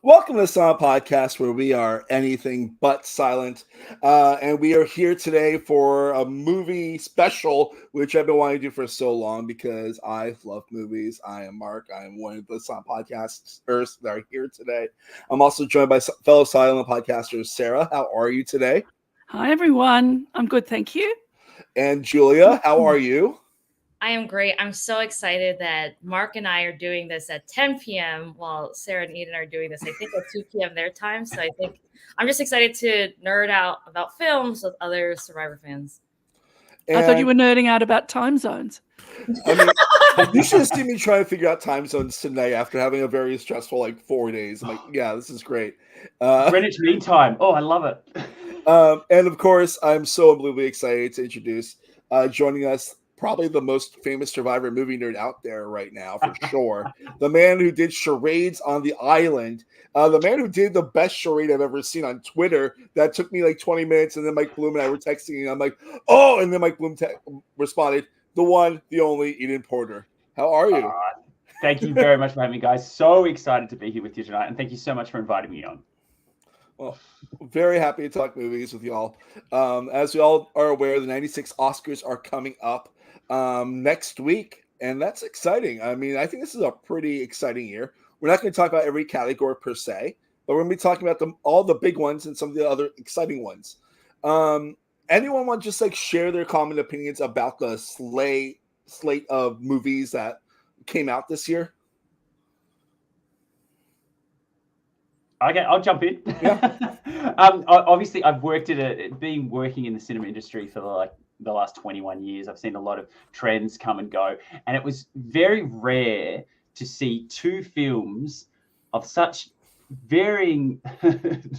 Welcome to the Silent Podcast, where we are anything but silent. And we are here today for a movie special, which I've been wanting to do for so long because I love movies. I am Mark. I am one of the Silent Podcasters that are here today. I'm also joined by fellow Silent Podcasters, Sarah. How are you today? Hi, everyone. I'm good, thank you. And Julia, how are you? I am great. I'm so excited that Mark and I are doing this at 10 p.m. while Sarah and Eden are doing this, I think, at 2 p.m. their time. So I think I'm just excited to nerd out about films with other Survivor fans. I thought you were nerding out about time zones. I mean, you should have seen me trying to figure out time zones tonight after having a very stressful 4 days. I'm like, yeah, this is great. Greenwich Mean Time. Oh, I love it. And of course, I'm so unbelievably excited to introduce joining us, probably the most famous Survivor movie nerd out there right now, for sure. The man who did charades on the island. The man who did the best charade I've ever seen on Twitter. That took me 20 minutes, and then Mike Bloom and I were texting, and I'm like, oh, and then Mike Bloom responded, the one, the only, Eden Porter. How are you? Thank you very much for having me, guys. So excited to be here with you tonight, and thank you so much for inviting me on. Well, very happy to talk movies with y'all. As we all are aware, the 96 Oscars are coming up next week, and that's exciting. I mean, I think this is a pretty exciting year. We're not going to talk about every category per se, but we're going to be talking about all the big ones and some of the other exciting ones. Anyone want to just share their common opinions about the slate of movies that came out this year? Okay, I'll jump in. Yeah. Obviously, I've working in the cinema industry for the last 21 years. I've seen a lot of trends come and go, and it was very rare to see two films of such varying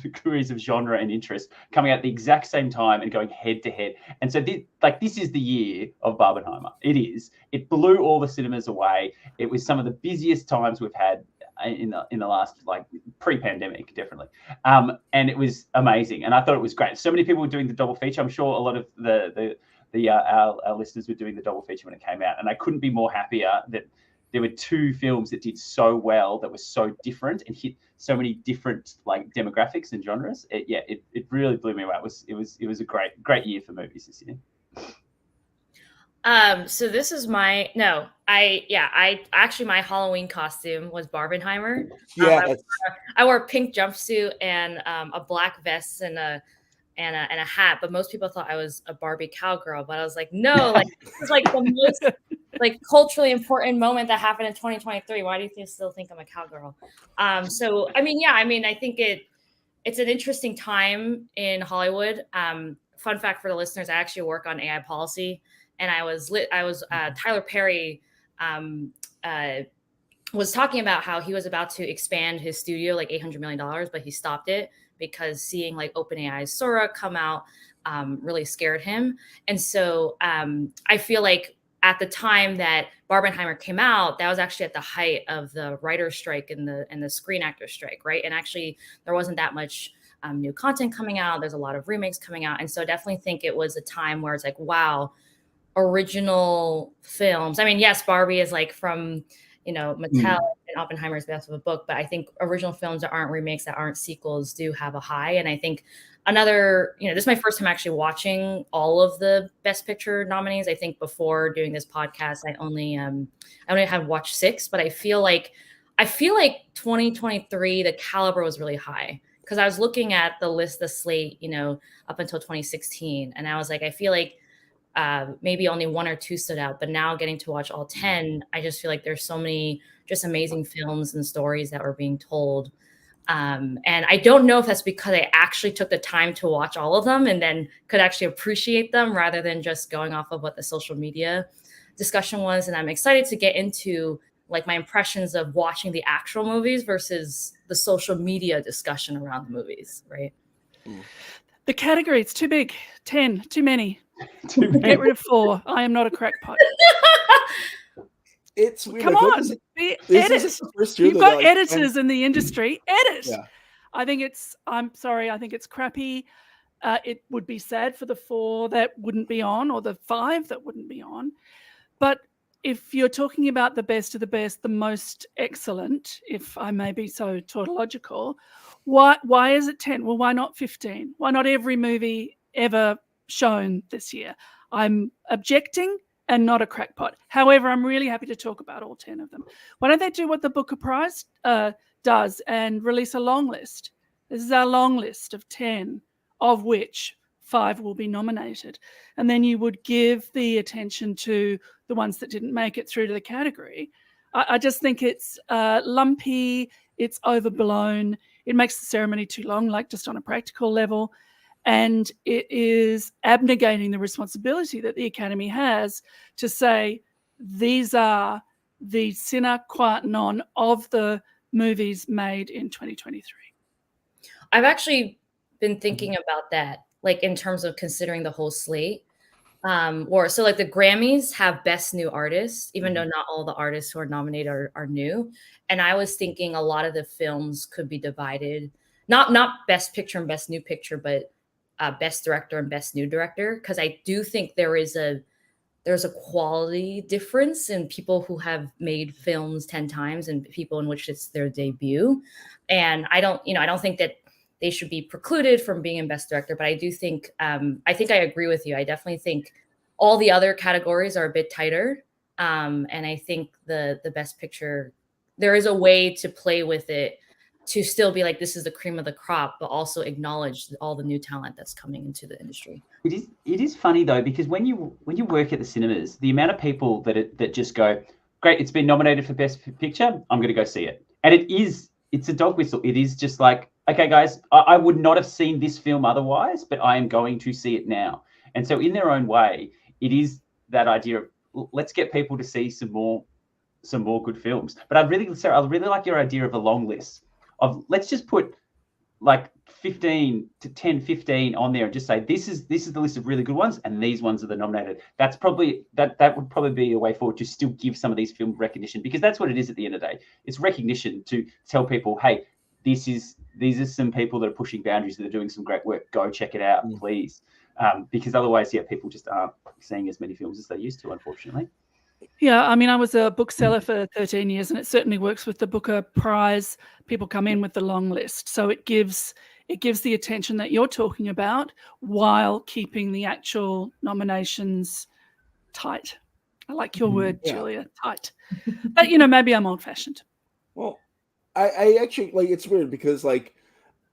degrees of genre and interest coming out at the exact same time and going head to head. And so this is the year of Barbenheimer. It is. It blew all the cinemas away. It was some of the busiest times we've had in the last pre-pandemic, definitely, and it was amazing, and I thought it was great. So many people were doing the double feature. I'm sure a lot of our listeners were doing the double feature when it came out, and I couldn't be more happier that there were two films that did so well, that were so different and hit so many different demographics and genres. It really blew me away. It was a great year for movies this year. So this is my my Halloween costume was Barbenheimer. Yeah. I wore a pink jumpsuit and a black vest and a hat, but most people thought I was a Barbie cowgirl. But I was like, no, this is the most culturally important moment that happened in 2023. Why do you still think I'm a cowgirl? I think it's an interesting time in Hollywood. Fun fact for the listeners: I actually work on AI policy. And Tyler Perry was talking about how he was about to expand his studio $800 million, but he stopped it because seeing OpenAI's Sora come out really scared him. And so I feel like at the time that Barbenheimer came out, that was actually at the height of the writer's strike and the Screen Actors strike, right? And actually there wasn't that much new content coming out. There's a lot of remakes coming out. And so I definitely think it was a time where it's wow, original films. I mean, yes, Barbie is from, Mattel and Oppenheimer is based off of a book, but I think original films that aren't remakes, that aren't sequels, do have a high. And I think this is my first time actually watching all of the Best Picture nominees. I think before doing this podcast, I only had watched 6, but I feel like 2023, the caliber was really high. Because I was looking at the slate, up until 2016, and I was I feel like maybe only 1 or 2 stood out, but now getting to watch all 10, I just feel like there's so many just amazing films and stories that were being told. And I don't know if that's because I actually took the time to watch all of them and then could actually appreciate them rather than just going off of what the social media discussion was. And I'm excited to get into my impressions of watching the actual movies versus the social media discussion around the movies, right? The category, it's too big. 10, too many. Get rid of 4. I am not a crackpot. It's weird. Come on, edit. You've got editors in the industry. Edit. Yeah. I'm sorry, I think it's crappy. It would be sad for the 4 that wouldn't be on, or the 5 that wouldn't be on. But if you're talking about the best of the best, the most excellent, if I may be so tautological, why is it 10? Well, why not 15? Why not every movie ever shown this year? I'm objecting and not a crackpot. However, I'm really happy to talk about all 10 of them. Why don't they do what the Booker Prize does and release a long list? This is our long list of 10, of which 5 will be nominated. And then you would give the attention to the ones that didn't make it through to the category. I just think it's lumpy, it's overblown, it makes the ceremony too long, like just on a practical level. And it is abnegating the responsibility that the Academy has to say, these are the sine qua non of the movies made in 2023. I've actually been thinking about that, like in terms of considering the whole slate. So like the Grammys have Best New Artist, even though not all the artists who are nominated are new. And I was thinking a lot of the films could be divided, not Best Picture and Best New Picture, but Best Director and Best New Director, because I do think there's a quality difference in people who have made films 10 times and people in which it's their debut. And I don't think that they should be precluded from being in Best Director, but I do think I agree with you. I definitely think all the other categories are a bit tighter, and I think the Best Picture, there is a way to play with it to still be like, this is the cream of the crop, but also acknowledge all the new talent that's coming into the industry. It is funny though, because when you work at the cinemas, the amount of people that just go, great, it's been nominated for Best Picture, I'm going to go see it, and it's a dog whistle. It is just like, okay, guys, I would not have seen this film otherwise, but I am going to see it now. And so in their own way, it is that idea of, let's get people to see some more good films. But I really like your idea of a long list of, let's just put like 15 on there and just say, this is the list of really good ones, and these ones are the nominated. That would probably be a way forward to still give some of these films recognition, because that's what it is at the end of the day. It's recognition to tell people, hey, these are some people that are pushing boundaries, that are doing some great work. Go check it out, please. Because otherwise, people just aren't seeing as many films as they used to, unfortunately. Yeah, I mean, I was a bookseller for 13 years, and it certainly works with the Booker Prize. People come in with the long list, so it gives the attention that you're talking about while keeping the actual nominations tight. I like your word, Julia, tight. But maybe I'm old-fashioned. Well, I actually, like, it's weird because, like,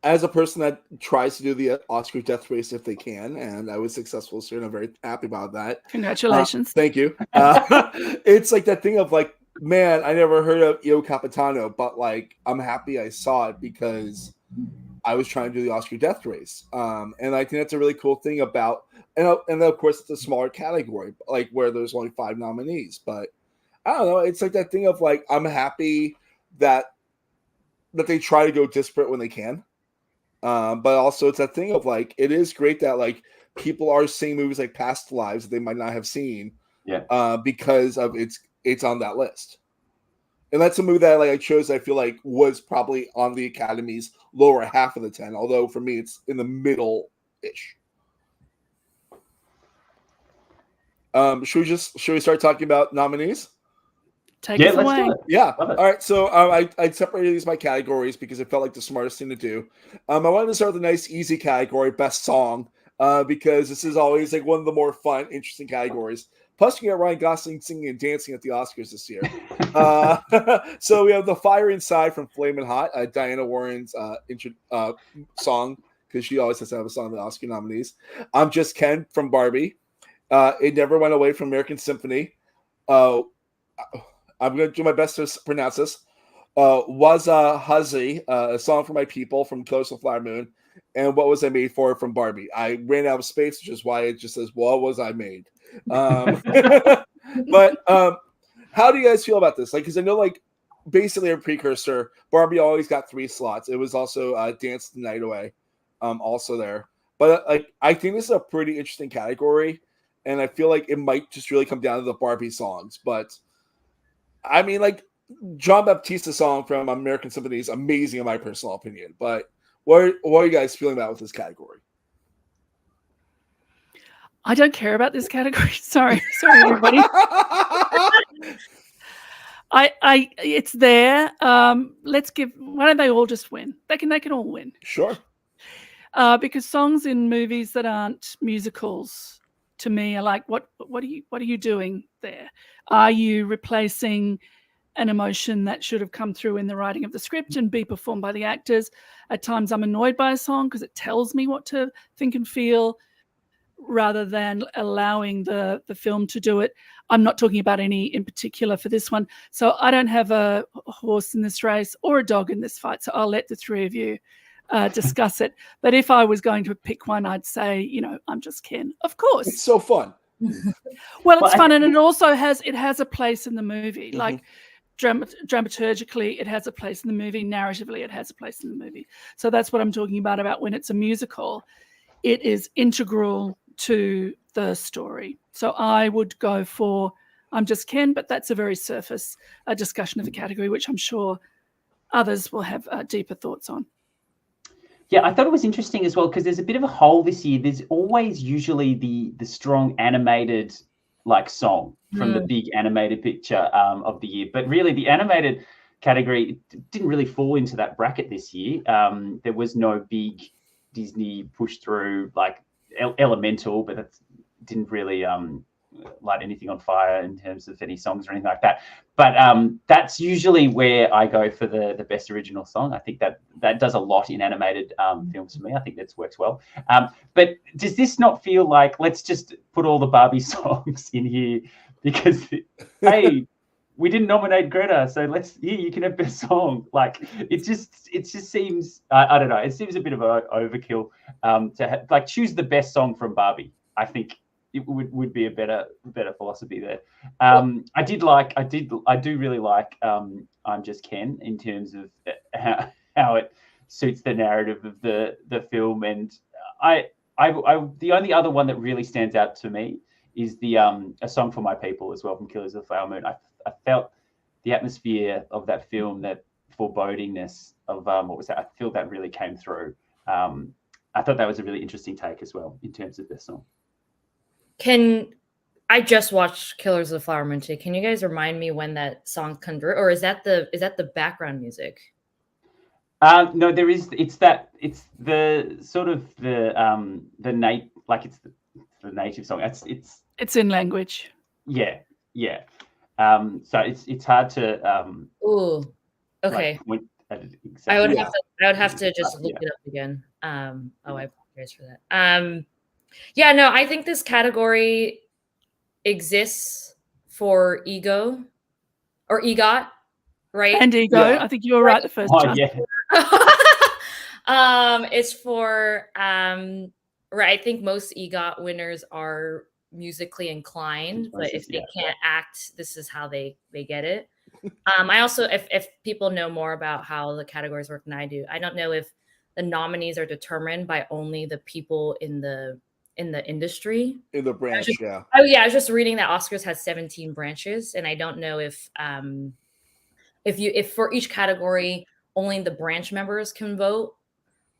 as a person that tries to do the Oscar death race if they can, and I was successful this year, and I'm very happy about that. Congratulations. Thank you. It's like that thing of like, man, I never heard of Io Capitano, but like, I'm happy I saw it because I was trying to do the Oscar death race. And I think that's a really cool thing about, and of course it's a smaller category, like where there's only 5 nominees, but I don't know. It's like that thing of like, I'm happy that they try to go disparate when they can. But also it's that thing of like, it is great that like people are seeing movies like Past Lives that they might not have seen, because of it's on that list. And that's a movie that like I chose, I feel like was probably on the Academy's lower half of the 10, although for me it's in the middle-ish. Should we start talking about nominees? Take us away. Yeah. All right. So I separated these by categories because it felt like the smartest thing to do. I wanted to start with a nice, easy category, best song, because this is always like one of the more fun, interesting categories. Plus, you get Ryan Gosling singing and dancing at the Oscars this year. So we have The Fire Inside from Flamin' Hot, Diana Warren's song, because she always has to have a song in the Oscar nominees. I'm Just Ken from Barbie. It Never Went Away from American Symphony. I'm going to do my best to pronounce this. Waza Hazi, a song for my people from Killers of the Flower Moon. And What Was I Made For from Barbie. I ran out of space, which is why it just says, what was I made? But how do you guys feel about this? Like, because I know, like, basically a precursor, Barbie always got 3 slots. It was also Dance the Night Away, also there. But like, I think this is a pretty interesting category. And I feel like it might just really come down to the Barbie songs. But I mean, like, John Baptiste's song from American Symphony is amazing in my personal opinion. But what are you guys feeling about with this category? I don't care about this category. Sorry, everybody. It's there. Why don't they all just win? They can all win. Sure. Because songs in movies that aren't musicals, to me, are like, what are you doing there? Are you replacing an emotion that should have come through in the writing of the script and be performed by the actors? At times I'm annoyed by a song because it tells me what to think and feel, rather than allowing the film to do it. I'm not talking about any in particular for this one. So I don't have a horse in this race or a dog in this fight. So I'll let the three of you discuss it. But if I was going to pick one, I'd say, I'm Just Ken. Of course. It's so fun. Well, it's fun. And it also has a place in the movie. Mm-hmm. Like dramaturgically, it has a place in the movie. Narratively, it has a place in the movie. So that's what I'm talking about when it's a musical. It is integral to the story. So I would go for I'm Just Ken, but that's a very surface discussion of the category, which I'm sure others will have deeper thoughts on. Yeah, I thought it was interesting as well because there's a bit of a hole this year. There's always usually the strong animated song from the big animated picture of the year. But really the animated category didn't really fall into that bracket this year. There was no big Disney push through Elemental, but that didn't really light anything on fire in terms of any songs or anything like that. But that's usually where I go for the best original song. I think that does a lot in animated films for me. I think that works well. But does this not feel like let's just put all the Barbie songs in here because hey, we didn't nominate Greta, so you can have best song. It just seems I don't know. It seems a bit of an overkill to choose the best song from Barbie. I think it would be a better philosophy there. I do really like I'm Just Ken in terms of how it suits the narrative of the film, and I the only other one that really stands out to me is the A Song for My People as well from Killers of the Flower Moon. I felt the atmosphere of that film, that forebodingness of what was that? I feel that really came through. I thought that was a really interesting take as well in terms of this song. I just watched Killers of the Flower Moon today. Can you guys remind me when that song comes through, or is that the background music? No, there is. It's the sort of the native song. It's in language. Yeah. So it's hard to. Ooh. Okay. Exactly. I would have to just look it up again. I apologize for that. Yeah, no, I think this category exists for ego or EGOT, right? And ego. Yeah. I think you were right the first time. Yeah. It's for right. I think most EGOT winners are musically inclined, but if they can't act, this is how they get it. I also, if people know more about how the categories work than I do, I don't know if the nominees are determined by only the people in the industry, in the branch. I was just reading that Oscars has 17 branches, and I don't know if for each category only the branch members can vote,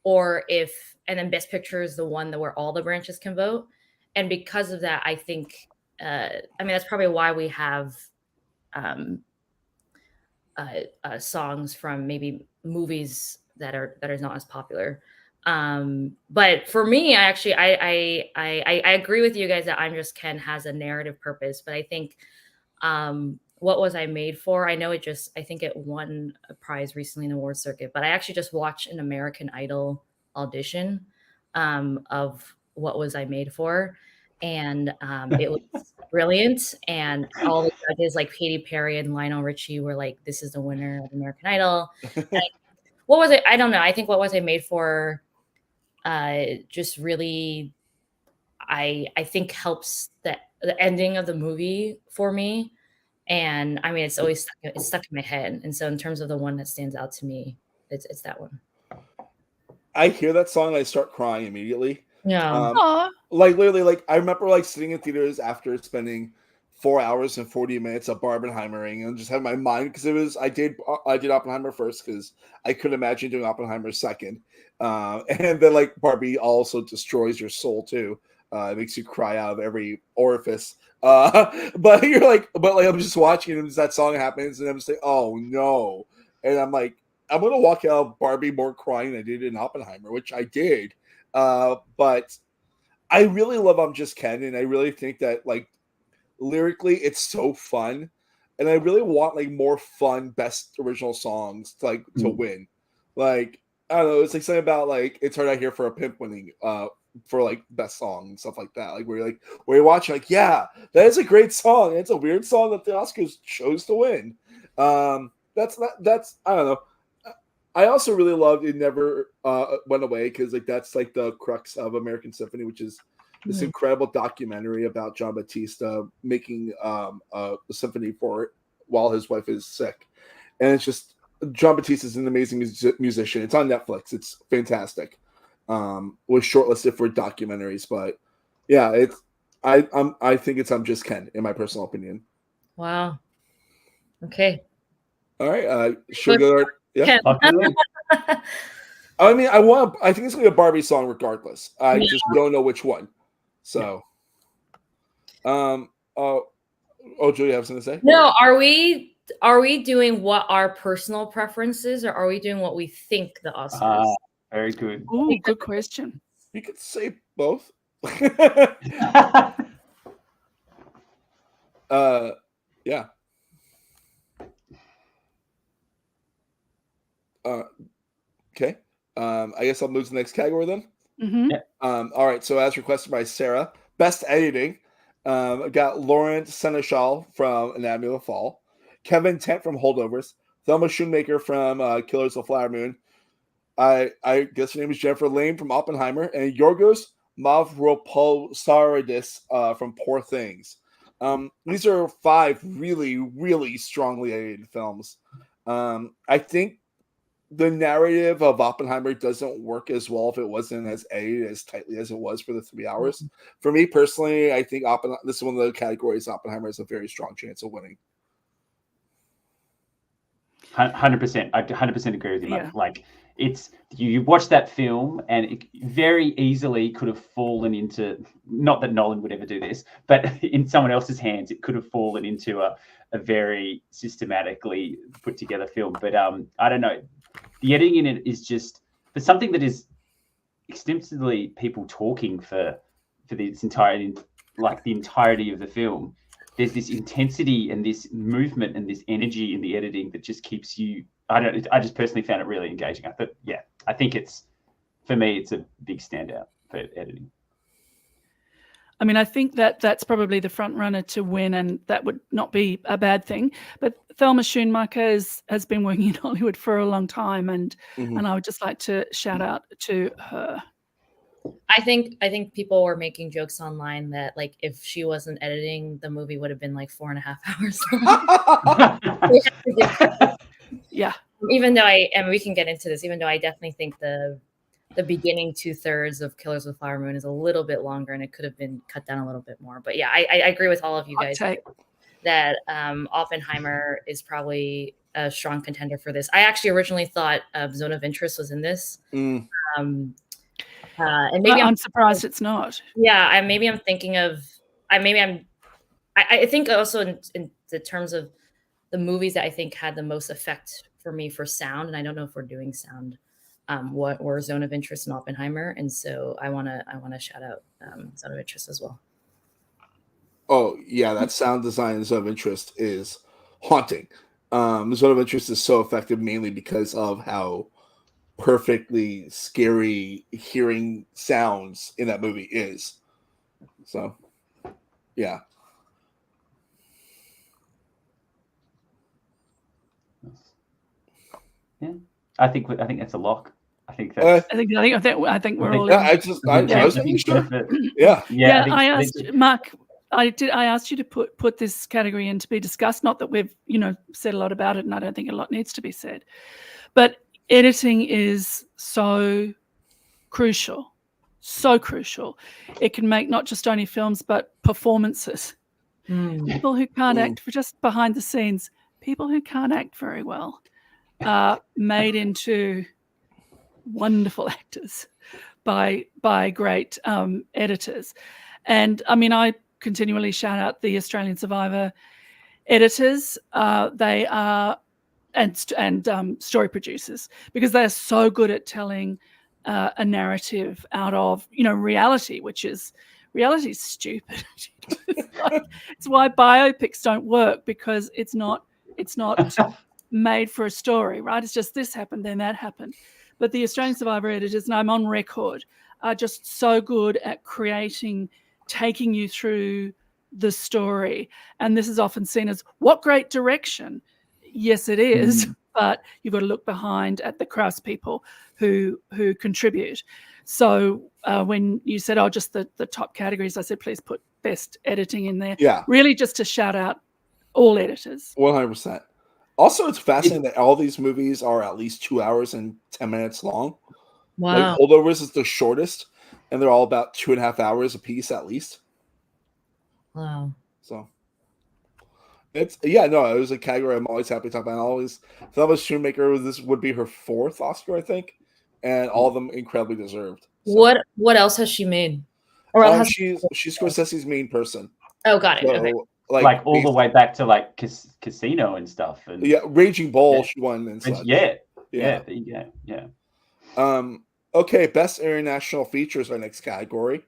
or and then Best Picture is the one where all the branches can vote. And because of that, I think that's probably why we have songs from maybe movies that are not as popular. But for me, I agree with you guys that I'm Just Ken has a narrative purpose, but I think What Was I Made For? I know I think it won a prize recently in the award circuit, but I actually just watched an American Idol audition of What Was I Made For? And it was brilliant. And all the judges like Katy Perry and Lionel Richie were like, this is the winner of American Idol. What was it? I don't know. I think What Was I Made For just really, I think helps the ending of the movie for me. And I mean, it's always stuck in my head. And so in terms of the one that stands out to me, it's that one. I hear that song and I start crying immediately. Yeah. Literally, I remember sitting in theaters after spending 4 hours and 40 minutes of Barbenheimering and just have my mind, because I did Oppenheimer first because I couldn't imagine doing Oppenheimer second. And then Barbie also destroys your soul too. It makes you cry out of every orifice. But you're like, I'm just watching and that song happens, and I'm just like, oh no. And I'm like, I'm gonna walk out of Barbie more crying than I did in Oppenheimer, which I did. But I really love I'm Just Ken, and I really think that like lyrically it's so fun. And I really want like more fun best original songs to win. Like, I don't know, it's like something about like It's Hard Out Here for a Pimp winning for like best song and stuff like that. Like where you're watching, like, yeah, that is a great song. It's a weird song that the Oscars chose to win. That's I don't know. I also really loved It Never Went Away, because like that's like the crux of American Symphony, which is this incredible documentary about John Batista making a symphony for it while his wife is sick. And it's just, John Batista is an amazing musician. It's on Netflix. It's fantastic. Was shortlisted for documentaries, but yeah, I think it's I'm Just Ken, in my personal opinion. Wow. Okay. All right. Sugar. Yeah. I mean, I think it's gonna be a Barbie song regardless. I just don't know which one. So, Julia, you have something to say? No, are we doing what our personal preferences, or are we doing what we think the Oscars? Very good. Ooh, good question. You could say both. Yeah. Okay. I guess I'll move to the next category then. Mm-hmm. All right. So as requested by Sarah, best editing. I got Lauren Seneschal from Anatomy of a Fall, Kevin Tent from Holdovers, Thelma Schoonmaker from Killers of the Flower Moon. I guess her name is Jennifer Lane from Oppenheimer, and Yorgos Mavropoulos from Poor Things. These are 5 really, really strongly edited films. I think the narrative of Oppenheimer doesn't work as well if it wasn't as edited as tightly as it was for the 3 hours. For me personally, I think this is one of the categories Oppenheimer has a very strong chance of winning. 100%. I 100% agree with you. Yeah. Like, it's, you watch that film and it very easily could have fallen into, not that Nolan would ever do this, but in someone else's hands, it could have fallen into a very systematically put together film. But I don't know. The editing in it is just, for something that is extensively people talking for this entire, like the entirety of the film, there's this intensity and this movement and this energy in the editing that just keeps you, I just personally found it really engaging. I think it's, for me, it's a big standout for editing. I mean, I think that's probably the front runner to win, and that would not be a bad thing. But Thelma Schoonmaker has been working in Hollywood for a long time, and I would just like to shout out to her. I think people were making jokes online that like if she wasn't editing, the movie would have been like 4.5 hours long. Yeah. Even though we can get into this, even though I definitely think the beginning 2/3 of Killers of the Flower Moon is a little bit longer and it could have been cut down a little bit more. But yeah, I agree with all of you guys that Oppenheimer is probably a strong contender for this. I actually originally thought Zone of Interest was in this. And maybe I'm surprised it's not. Yeah, I think also in the terms of the movies that I think had the most effect for me for sound, and I don't know if we're doing sound, what were Zone of Interest and Oppenheimer, and so I wanna shout out Zone of Interest as well. Oh yeah, that sound design in Zone of Interest is haunting. Zone of Interest is so effective mainly because of how perfectly scary hearing sounds in that movie is. So yeah. Yeah, I think that's a lock. I think we're all. I asked Mark. I asked you to put this category in to be discussed. Not that we've said a lot about it, and I don't think a lot needs to be said. But editing is so crucial, so crucial. It can make not just only films but performances. People who can't act, for just behind the scenes, people who can't act very well are made into wonderful actors by great editors. And I mean, I continually shout out the Australian Survivor editors. They are and story producers, because they're so good at telling a narrative out of reality, which is stupid. It's why biopics don't work, because it's not made for a story, right? It's just this happened, then that happened. But the Australian Survivor editors, and I'm on record, are just so good at taking you through the story. And this is often seen as, what great direction. Yes, it is, but you've got to look behind at the craftspeople who contribute. So when you said, just the top categories, I said, please put best editing in there. Yeah. Really just to shout out all editors. 100%. Also, it's fascinating that all these movies are at least 2 hours and 10 minutes long. Wow. Like, Holdovers is the shortest, and they're all about 2.5 hours a piece at least. Wow. So it was a category I'm always happy to talk about. I always thought was Shoemaker, this would be her 4th Oscar, I think, and all of them incredibly deserved. So. What else has she made? Or she's Scorsese's main person. Oh, got it. So, okay. Like all the way back to like Casino and stuff. And Raging Bull, she won and such. Yeah. Okay, best international features, our next category.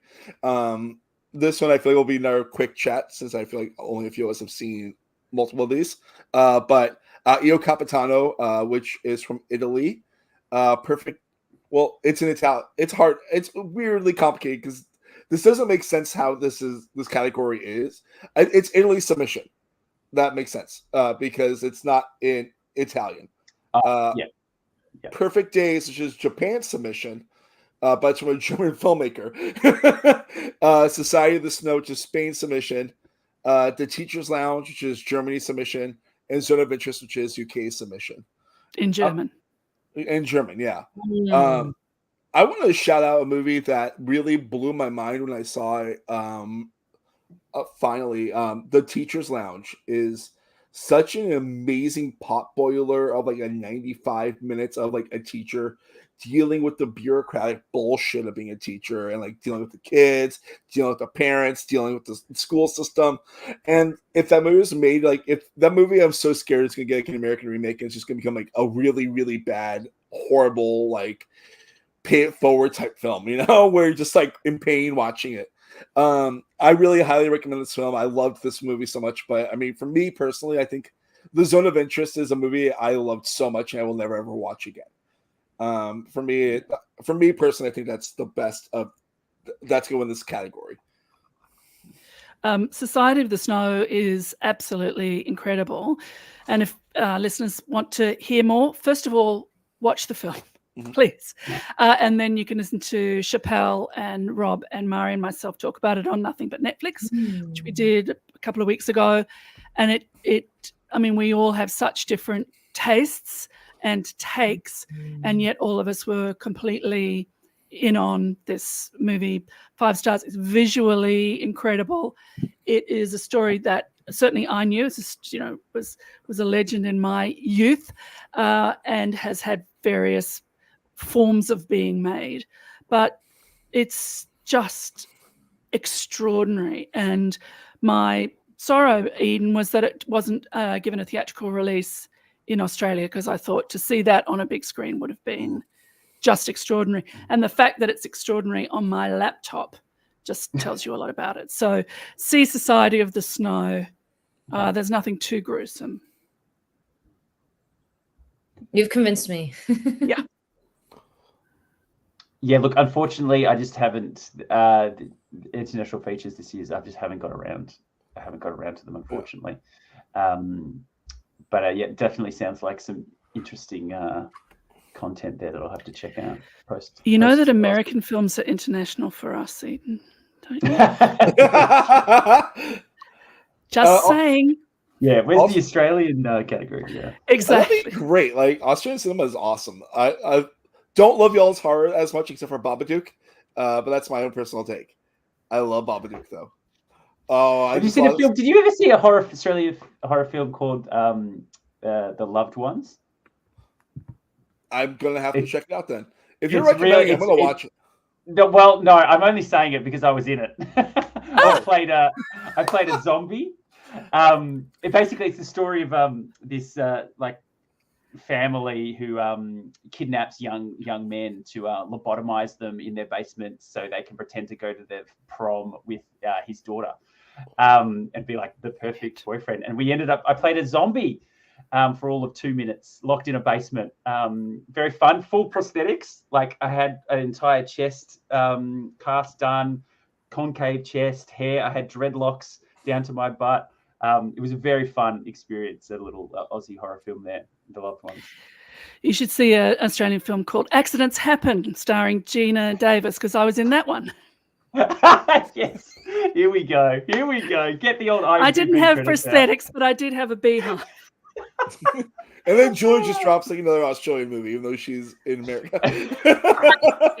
This one I feel like will be another quick chat, since I feel like only a few of us have seen multiple of these. But Io Capitano, which is from Italy. Perfect. Well, it's in Italian. It's hard. It's weirdly complicated because this doesn't make sense how this category is. It's Italy submission. That makes sense because it's not in Italian. Perfect Days, which is Japan submission. But it's from a German filmmaker. Society of the Snow, which is Spain submission. The Teacher's Lounge, which is Germany submission. And Zone of Interest, which is UK submission. In German. In German, yeah. I want to shout out a movie that really blew my mind when I saw it. Finally, The Teacher's Lounge is such an amazing potboiler of like a 95 minutes of like a teacher dealing with the bureaucratic bullshit of being a teacher and like dealing with the kids, dealing with the parents, dealing with the school system. And if that movie was made, like if that movie, I'm so scared it's going to get like an American remake and it's just going to become like a really, really bad, horrible, like pay it forward type film, where you're just like in pain watching it. I really highly recommend this film. I loved this movie so much, but I mean, for me personally, I think The Zone of Interest is a movie I loved so much and I will never ever watch again. For me personally, I think that's the best of that's going to win this category. Society of the Snow is absolutely incredible, and if listeners want to hear more, first of all, watch the film. Please. And then you can listen to Chappelle and Rob and Mari and myself talk about it on Nothing But Netflix, which we did a couple of weeks ago. And I mean, we all have such different tastes and takes, and yet all of us were completely in on this movie. 5 stars. It's visually incredible. It is a story that certainly I knew, was a legend in my youth, and has had various forms of being made, but it's just extraordinary. And my sorrow, Eden, was that it wasn't given a theatrical release in Australia, because I thought to see that on a big screen would have been just extraordinary. And the fact that it's extraordinary on my laptop just tells you a lot about it. So see Society of the Snow. There's nothing too gruesome. You've convinced me. Yeah. Yeah, look, unfortunately, I just haven't the international features this year. I just haven't got around. I haven't got around to them, unfortunately. But yeah, it definitely sounds like some interesting content there that I'll have to check out. You know that American films are international for us, Eden, don't you? Just saying. Yeah, where's the Australian category? Yeah, exactly. That'd be great. Like Australian cinema is awesome. I don't love y'all's horror as much, except for Babadook, but that's my own personal take. I love Babadook though. Oh, have you seen a film? Did you ever see a Australian horror film called The Loved Ones? I'm gonna have to check it out then. If you're It's recommending, really- I'm gonna watch it. No, well, no, I'm only saying it because I was in it. I played a zombie. Basically, it's the story of this like family who kidnaps young men to lobotomize them in their basement so they can pretend to go to their prom with his daughter and be like the perfect boyfriend. And I played a zombie for all of 2 minutes, locked in a basement. Very fun, full prosthetics. Like I had an entire chest cast done, concave chest, hair. I had dreadlocks down to my butt. It was a very fun experience, a little Aussie horror film there, The Loved Ones. You should see an Australian film called Accidents Happen, starring Gina Davis, because I was in that one. Yes, here we go. Get the old IMDb I didn't have credits out. prosthetics, but I did have a beehive. And then Julie just drops like another Australian movie, even though she's in America.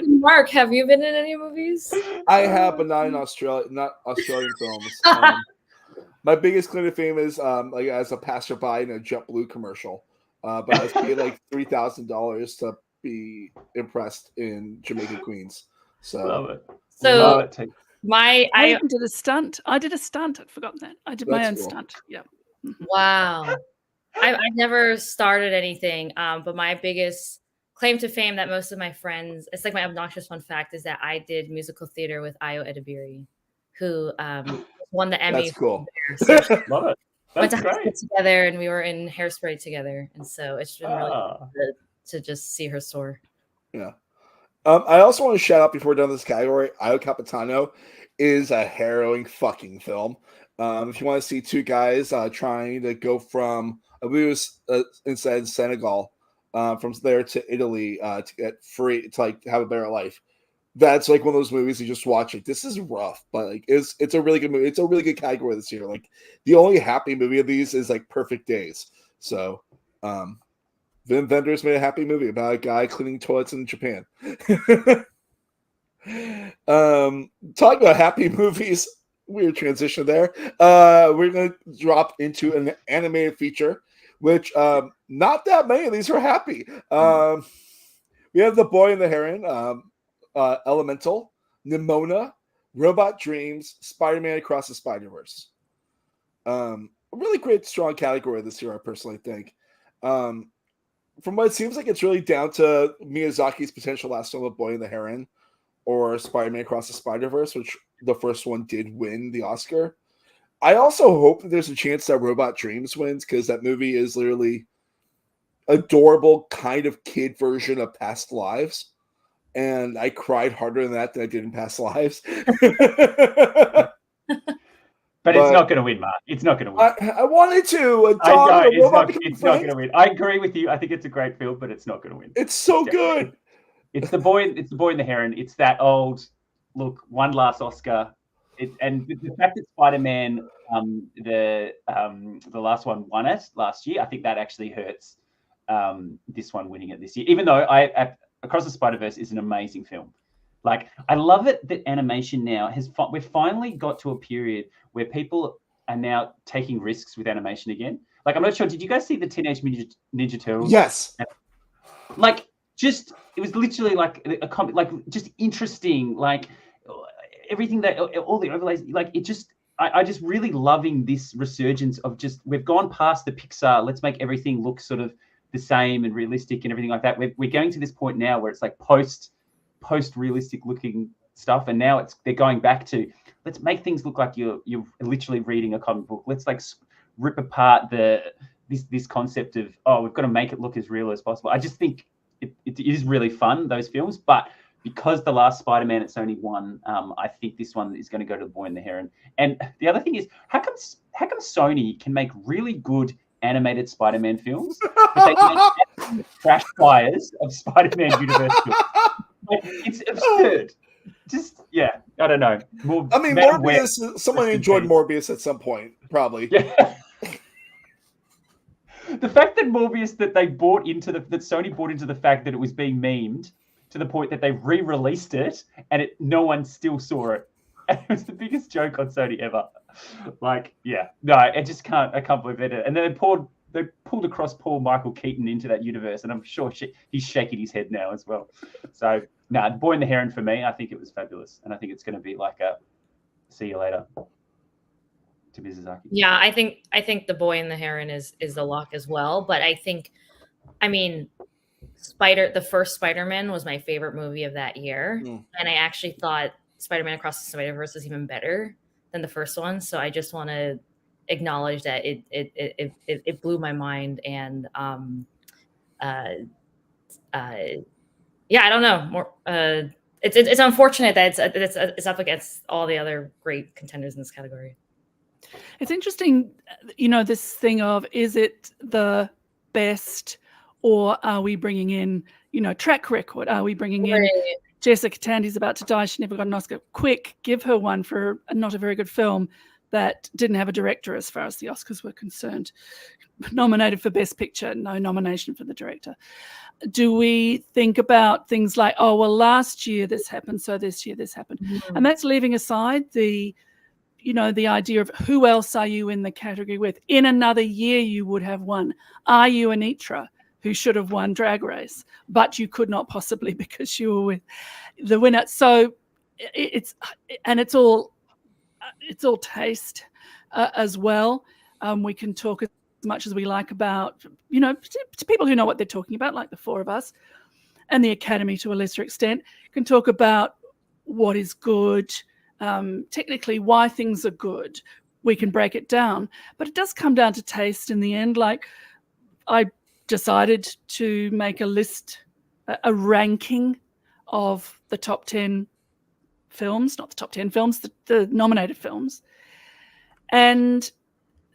Mark, have you been in any movies? I have, but not in Australia, not Australian films. My biggest claim to fame is like as a passerby in a JetBlue commercial. But I was paid like $3,000 to be impressed in Jamaica, Queens. So, Love it. So Love it. I even did a stunt. I'd forgotten that. I did my own That's cool. stunt. Yeah. wow. I've never started anything, but my biggest claim to fame that most of my friends, it's like my obnoxious fun fact, is that I did musical theater with Ayo Edebiri, who won the Emmy. that's cool. So Love it. went That's to high school great. together, and we were in Hairspray together, and so it's been really Ah. good to just see her soar. Yeah. I also want to shout out before we're done with this category, Io Capitano is a harrowing fucking film. If you want to see two guys trying to go from, I believe it was inside Senegal, from there to Italy to get free, to like have a better life. That's like one of those movies you just watch. Like, this is rough, but like it's a really good movie. It's a really good category this year. Like the only happy movie of these is like Perfect Days. So, Wim Wenders made a happy movie about a guy cleaning toilets in Japan. Talking about happy movies, weird transition there. We're gonna drop into an animated feature, which not that many of these are happy. We have The Boy and the Heron, Elemental, Nimona, Robot Dreams, Spider-Man Across the Spider-Verse. A really great, strong category this year, I personally think. From what it seems like, it's really down to Miyazaki's potential last film, The Boy and the Heron, or Spider-Man Across the Spider-Verse, which the first one did win the Oscar. I also hope that there's a chance that Robot Dreams wins, because that movie is literally adorable kind of kid version of Past Lives. And I cried harder than I did in Past Lives. But it's not going to win, Mark. It's not going to win. I wanted to. A I dog know, and a it's robot not becoming going friends. to win. I agree with you. I think it's a great film, but it's not going to win. It's so good. It's the boy and the heron. It's that old look. One last Oscar. And the fact that Spider-Man, the last one, won it last year, I think that actually hurts this one winning it this year. Even though Across the Spider-Verse is an amazing film. Like, I love it that animation now we've finally got to a period where people are now taking risks with animation again. Like, I'm not sure. Did you guys see the Teenage Ninja Turtles? Yes. Like, it was literally like just interesting. Like, everything that all the overlays. Like, I just really loving this resurgence of we've gone past the Pixar. Let's make everything look sort of the same and realistic and everything like that. We're going to this point now where it's like post realistic looking stuff, and now they're going back to, let's make things look like you're literally reading a comic book. Let's like rip apart this concept of, we've got to make it look as real as possible. I just think it is really fun, those films, but because the last Spider-Man it's only one, I think this one is going to go to The Boy and the Heron. And the other thing is, how come Sony can make really good animated Spider-Man films, but they can make trash fires of Spider-Man universe films? Like, it's absurd. I don't know. Morbius. Someone enjoyed Morbius at some point, probably. Yeah. The fact that Morbius that Sony bought into the fact that it was being memed to the point that they re-released it and no one still saw it. And it was the biggest joke on Sony ever. Like, yeah, no, I can't believe it. And then they poured they pulled across Paul Michael Keaton into that universe, and I'm sure he's shaking his head now as well. So, The Boy and the Heron for me, I think it was fabulous, and I think it's going to be like a see you later to Mizuzaki. Yeah, I think The Boy and the Heron is the lock as well. But I mean, the first Spider-Man was my favorite movie of that year, and I actually thought Spider-Man Across the Spider-Verse was even better than the first one. So I just want to acknowledge that it blew my mind, and yeah, I don't know. More, it's unfortunate that it's up against all the other great contenders in this category. It's interesting, this thing of, is it the best, or are we bringing in, track record? Are we bringing in Jessica Tandy's about to die? She never got an Oscar. Quick, give her one for not a very good film that didn't have a director as far as the Oscars were concerned. Nominated for Best Picture, no nomination for the director. Do we think about things like, oh, well, last year this happened, so this year this happened? Mm-hmm. And that's leaving aside the idea of who else are you in the category with? In another year, you would have won. Are you Anitra, who should have won Drag Race, but you could not possibly because you were with the winner? So it's all taste as well. We can talk as much as we like about, to people who know what they're talking about, like the four of us, and the Academy to a lesser extent, can talk about what is good, technically why things are good. We can break it down, but it does come down to taste in the end. Like, I decided to make a list, a ranking of the top 10 films, not the top 10 films, the nominated films. And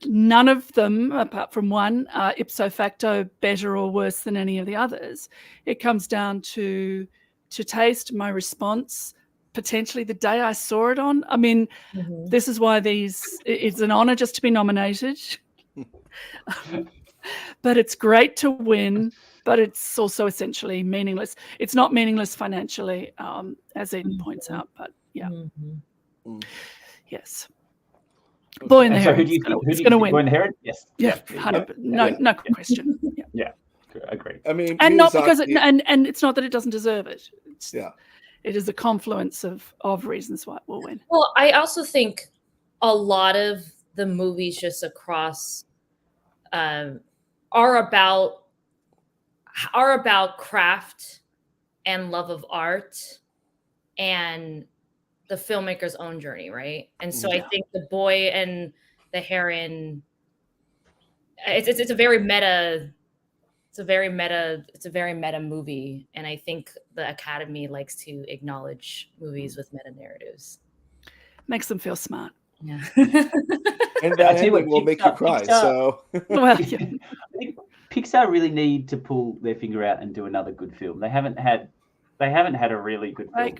none of them, apart from one, are ipso facto better or worse than any of the others. It comes down to taste, my response, potentially the day I saw it on. I mean, This is why it's an honor just to be nominated. But it's great to win, but it's also essentially meaningless. It's not meaningless financially, as Eden points out, but yeah. Yes. Boy in the Heron is going to win. Boy in the Heron? Yes. Yeah, no question. Yeah, agree. I mean, and not because and it's not that it doesn't deserve it. It is a confluence of reasons why it will win. Well, I also think a lot of the movies just across are about craft and love of art and the filmmaker's own journey, right? And so I think The Boy and the Heron, it's a very meta movie, and I think the Academy likes to acknowledge movies with meta narratives. Makes them feel smart. Yeah. And that ending will make you cry. So I think Pixar really need to pull their finger out and do another good film. They haven't had a really good film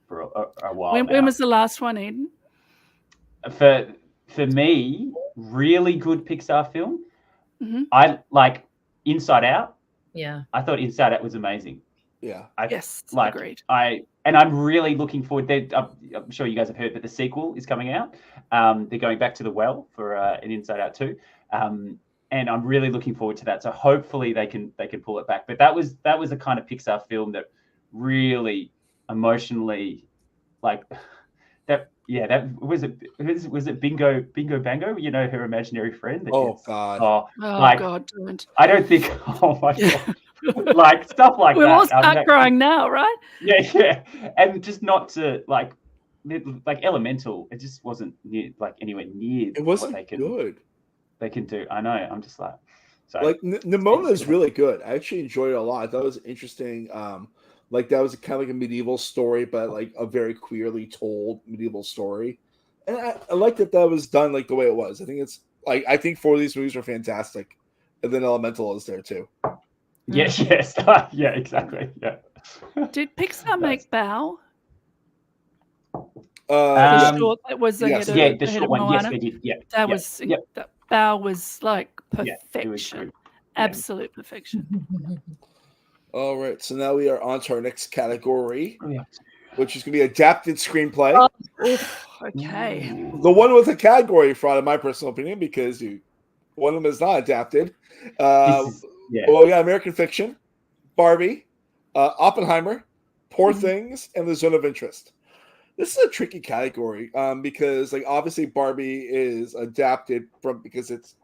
for a while. When was the last one, Eden? For me, really good Pixar film. I like Inside Out. Yeah, I thought Inside Out was amazing. Yeah. Agreed. And I'm really looking forward. I'm sure you guys have heard that the sequel is coming out. They're going back to the well for an Inside Out 2. And I'm really looking forward to that. So hopefully they can pull it back. But that was the kind of Pixar film that really emotionally, like that. Yeah, that was it. Bingo Bango. You know, her imaginary friend. God. God, don't. I don't think. Oh my God. Like stuff like We'll that. all start crying now, right? Yeah, and just not to like Elemental. It just wasn't anywhere near. It wasn't good. They can do. I know. I'm just like, so like Nimona is really good. I actually enjoyed it a lot. I thought it was interesting. Like that was kind of like a medieval story, but like a very queerly told medieval story. And I like that was done like the way it was. I think it's like I think 4 of these movies are fantastic, and then Elemental is there too. Yes. Yeah, exactly. Yeah. Did Pixar make Bao? The short that was the short one. Yes, they did. Yeah. That was that Bao was like perfection. Was Absolute perfection. All right, so now we are on to our next category, which is going to be adapted screenplay. Okay. The one with a category fraud, in my personal opinion, because you One of them is not adapted. Yeah. Well, we got American Fiction, Barbie, Oppenheimer, Poor Things, and The Zone of Interest. This is a tricky category because, like, obviously Barbie is adapted from because it's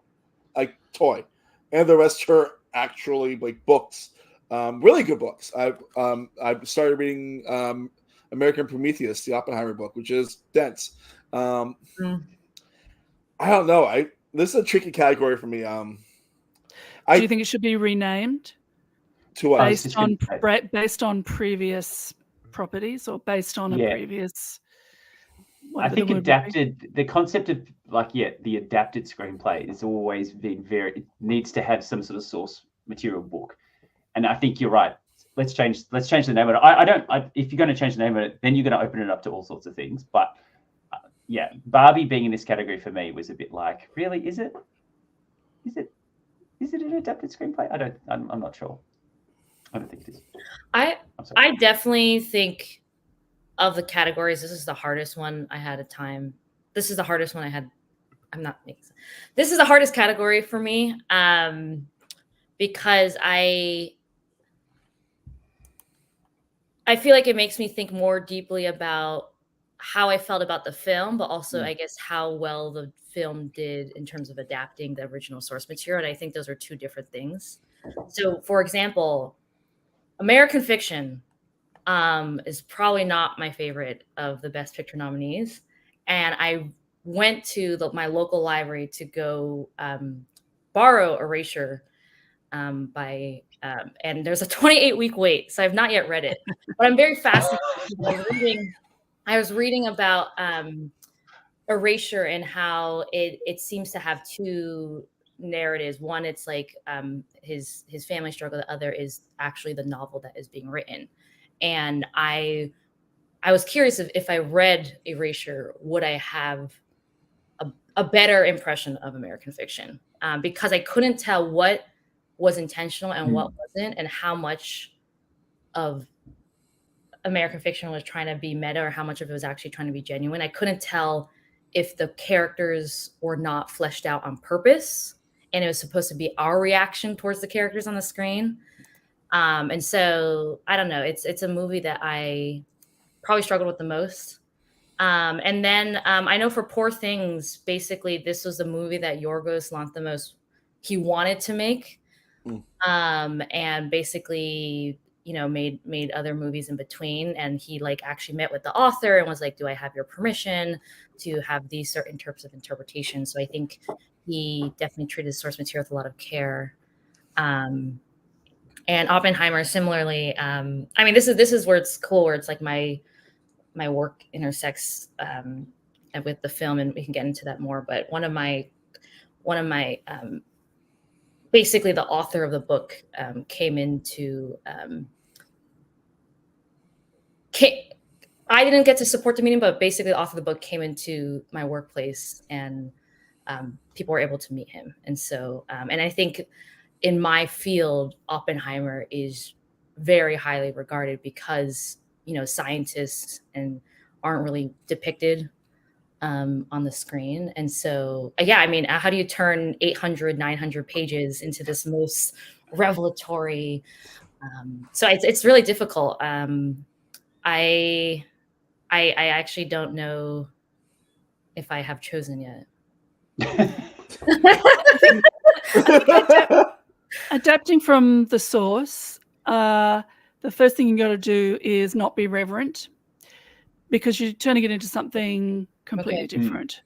a toy, and the rest are actually like books, really good books. I've started reading American Prometheus, the Oppenheimer book, which is dense. I don't know. This is a tricky category for me. Do you think it should be renamed to us based on previous properties or based on a previous? I think adapted. The concept of the adapted screenplay has always been it needs to have some sort of source material book, and I think you're right. Let's change the name of it. If you're going to change the name of it, then you're going to open it up to all sorts of things. But Barbie being in this category for me was a bit like, really, is it an adapted screenplay? I'm not sure. I don't think it is. I definitely think of the categories, this is the hardest one I had a time. This is the hardest one I had. This is the hardest category for me because I feel like it makes me think more deeply about how I felt about the film, but also I guess how well the film did in terms of adapting the original source material. And I think those are two different things. So, for example, American Fiction is probably not my favorite of the Best Picture nominees. And I went to my local library to go borrow Erasure and there's a 28-week wait. So I've not yet read it, but I'm very fascinated. I was reading about Erasure and how it seems to have two narratives. One, it's like his family struggle. The other is actually the novel that is being written. And I was curious if I read Erasure, would I have a better impression of American Fiction? Because I couldn't tell what was intentional and what wasn't, and how much of American Fiction was trying to be meta or how much of it was actually trying to be genuine. I couldn't tell if the characters were not fleshed out on purpose and it was supposed to be our reaction towards the characters on the screen. And so I don't know, it's a movie that I probably struggled with the most. And then I know for Poor Things, basically this was the movie that Yorgos Lanthimos, he wanted to make. And basically, made other movies in between. And he actually met with the author and was like, do I have your permission to have these certain types of interpretations? So I think he definitely treated source material with a lot of care. And Oppenheimer, similarly, this is where it's cool, where it's like my work intersects with the film, and we can get into that more. But one of my basically the author of the book came into. I didn't get to support the meeting, but basically the author of the book came into my workplace, and people were able to meet him. And so, and I think in my field, Oppenheimer is very highly regarded because, scientists aren't really depicted on the screen. And so, how do you turn 800, 900 pages into this most revelatory? So it's really difficult. I actually don't know if I have chosen yet. Adapting from the source, the first thing you got to do is not be reverent, because you're turning it into something completely different.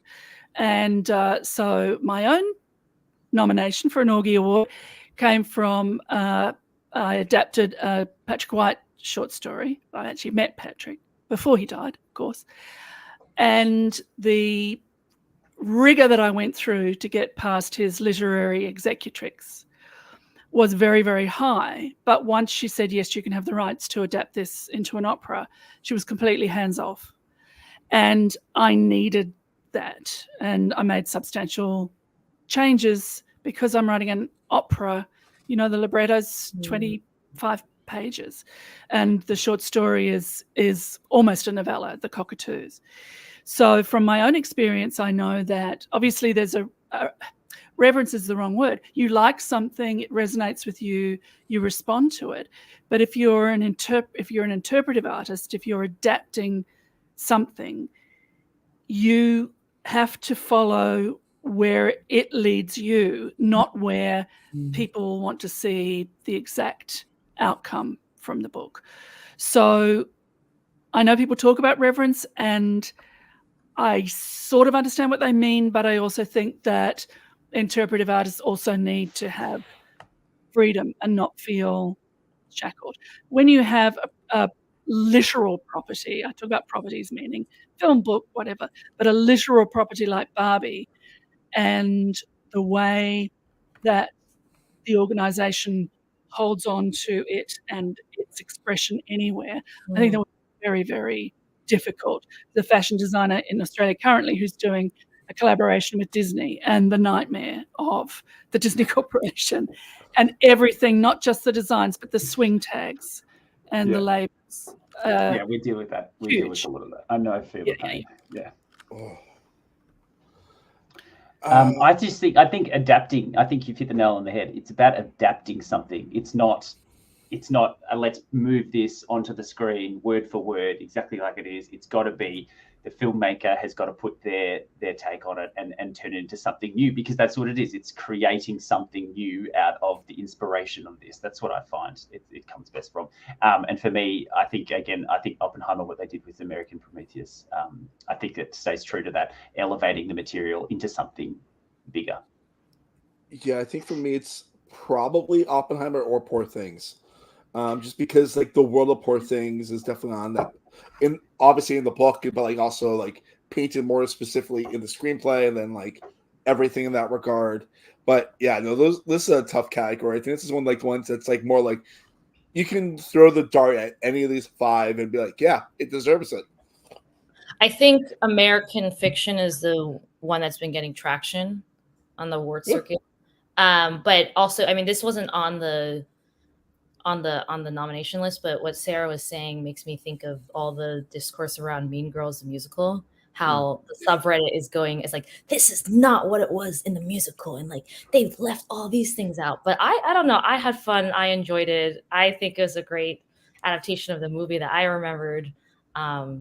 And so my own nomination for an Augie Award came from I adapted a Patrick White short story. I actually met Patrick before he died, of course. And the rigor that I went through to get past his literary executrix was very, very high. But once she said, yes, you can have the rights to adapt this into an opera, she was completely hands off. And I needed that. And I made substantial changes because I'm writing an opera. The libretto's 25 pages. And the short story is almost a novella, The Cockatoos. So from my own experience, I know that obviously there's a reverence is the wrong word. You like something, it resonates with you, you respond to it. But if you're an interpretive artist, if you're adapting something, you have to follow where it leads you, not where people want to see the exact outcome from the book. So I know people talk about reverence, and I sort of understand what they mean, but I also think that interpretive artists also need to have freedom and not feel shackled. When you have a literal property, I talk about properties meaning film, book, whatever, but a literal property like Barbie, and the way that the organization holds on to it and its expression anywhere, I think that would be very, very difficult. The fashion designer in Australia currently who's doing a collaboration with Disney, and the nightmare of the Disney Corporation, and everything, not just the designs, but the swing tags and the labels. Yeah, we deal with that. We deal with a lot of that. I know, I feel the pain. Yeah. Oh. I think adapting, I think you've hit the nail on the head. It's about adapting something. It's not let's move this onto the screen word for word exactly like it is. It's got to be, the filmmaker has got to put their take on it and turn it into something new, because that's what it is. It's creating something new out of the inspiration of this. That's what I find it comes best from. And for me, I think Oppenheimer, what they did with American Prometheus, I think it stays true to that, elevating the material into something bigger. Yeah, I think for me it's probably Oppenheimer or Poor Things. Just because like the world of Poor Things is definitely on that, obviously in the book, but like also like painted more specifically in the screenplay, and then like everything in that regard. But yeah, no, this is a tough category. I think this is one like the ones that's like more like you can throw the dart at any of these five and be like, yeah, it deserves it. I think American Fiction is the one that's been getting traction on the award circuit. But also, I mean, this wasn't on the nomination list, but what Sarah was saying makes me think of all the discourse around Mean Girls the musical, how the subreddit is going, it's like, this is not what it was in the musical, and like they've left all these things out. But I don't know, I had fun, I enjoyed it. I think it was a great adaptation of the movie that I remembered.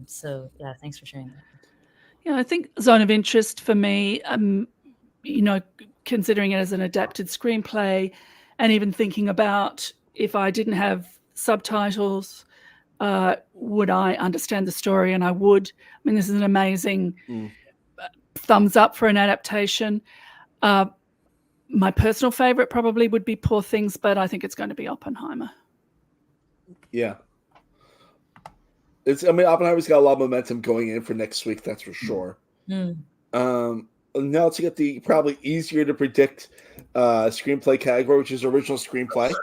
So yeah, thanks for sharing that. Yeah, I think Zone of Interest for me, considering it as an adapted screenplay, and even thinking about if I didn't have subtitles, would I understand the story? And I would. I mean, this is an amazing thumbs up for an adaptation. My personal favorite probably would be Poor Things, but I think it's going to be Oppenheimer. Yeah. Oppenheimer's got a lot of momentum going in for next week, that's for sure. Now to get the probably easier to predict screenplay category, which is original screenplay,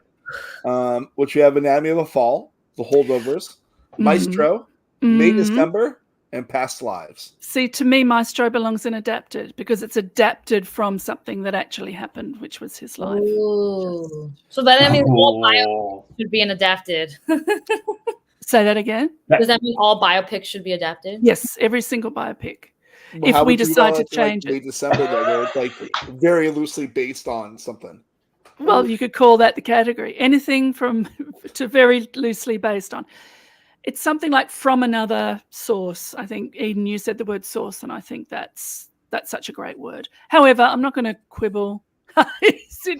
which we have Anatomy of a Fall, The Holdovers, Maestro, May December, and Past Lives. See, to me, Maestro belongs in adapted because it's adapted from something that actually happened, which was his life. Ooh. So that means all biopics should be adapted. Say that again? Does that mean all biopics should be adapted? Yes, every single biopic. Well, if we decide to change it. May December, though, where it's like very loosely based on something. Well, you could call that the category. Anything to very loosely based on. It's something like from another source. I think, Eden, you said the word source, and I think that's such a great word. However, I'm not going to quibble.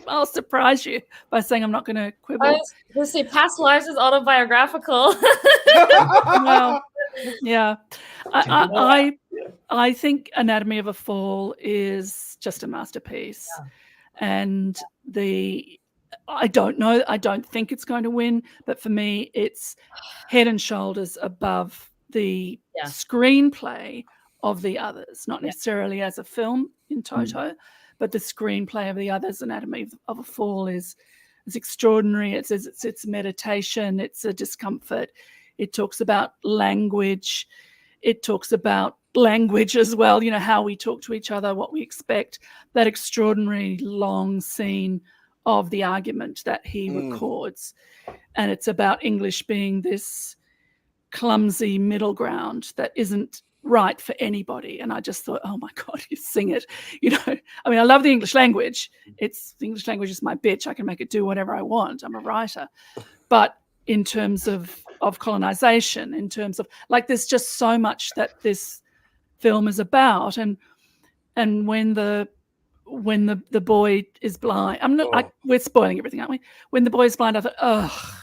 I'll surprise you by saying I'm not going to quibble. I was going to say Past Lives is autobiographical. Well, yeah. I think Anatomy of a Fall is just a masterpiece. Yeah. And I don't know, I don't think it's going to win, but for me, it's head and shoulders above the screenplay of the others, not necessarily as a film in toto, but the screenplay of the others. Anatomy of a Fall is extraordinary. It's meditation. It's a discomfort. It talks about language. It talks about language as well, how we talk to each other, what we expect, that extraordinary long scene of the argument that he records. And it's about English being this clumsy middle ground that isn't right for anybody. And I just thought, oh my God, you sing it. You know, I mean, I love the English language. The English language is my bitch. I can make it do whatever I want. I'm a writer. But in terms of colonization, in terms of like, there's just so much that this film is about. And when the boy is blind, we're spoiling everything, aren't we? When the boy is blind, I thought, oh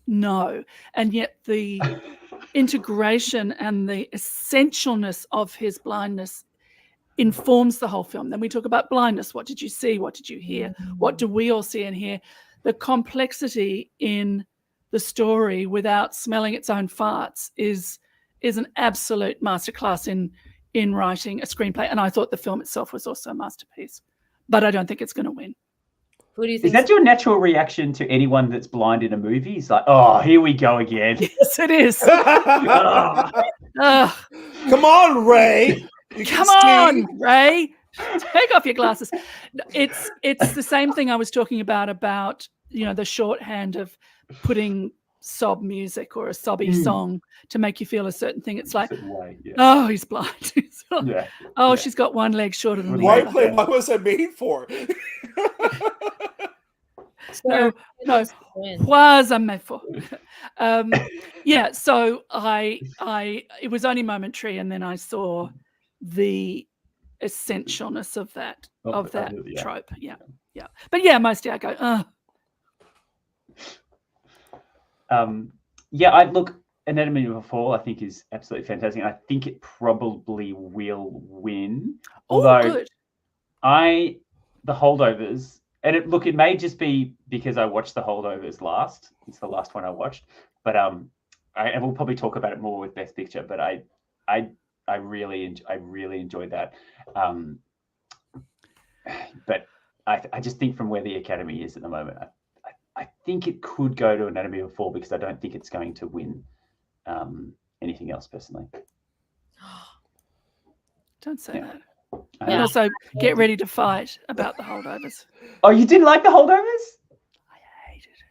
no. And yet the integration and the essentialness of his blindness informs the whole film. Then we talk about blindness. What did you see? What did you hear? What do we all see and hear? The complexity in the story without smelling its own farts is an absolute masterclass in writing a screenplay. And I thought the film itself was also a masterpiece. But I don't think it's going to win. Who do you think? Is that your natural reaction to anyone that's blind in a movie? It's like, oh, here we go again. Yes, it is. Come on, Ray. Come on, Ray. Take off your glasses. It's the same thing I was talking about, you know, the shorthand of putting sob music or a sobby song to make you feel a certain thing. It's like, oh, he's blind. She's got one leg shorter than the other. What was that made for? No, was a made for. Yeah, so it was only momentary, and then I saw the essentialness of that trope. Yeah. But yeah, mostly I go, I look, Anatomy of a Fall, I think is absolutely fantastic. I think it probably will win. Although The Holdovers, and it may just be because I watched The Holdovers last. It's the last one I watched, but I will probably talk about it more with Best Picture. But I really enjoyed that. But I just think from where the Academy is at the moment, I think it could go to Anatomy of a Fall because I don't think it's going to win anything else personally. Don't say that. And also get ready to fight about The Holdovers. Oh, you didn't like The Holdovers? I hated it.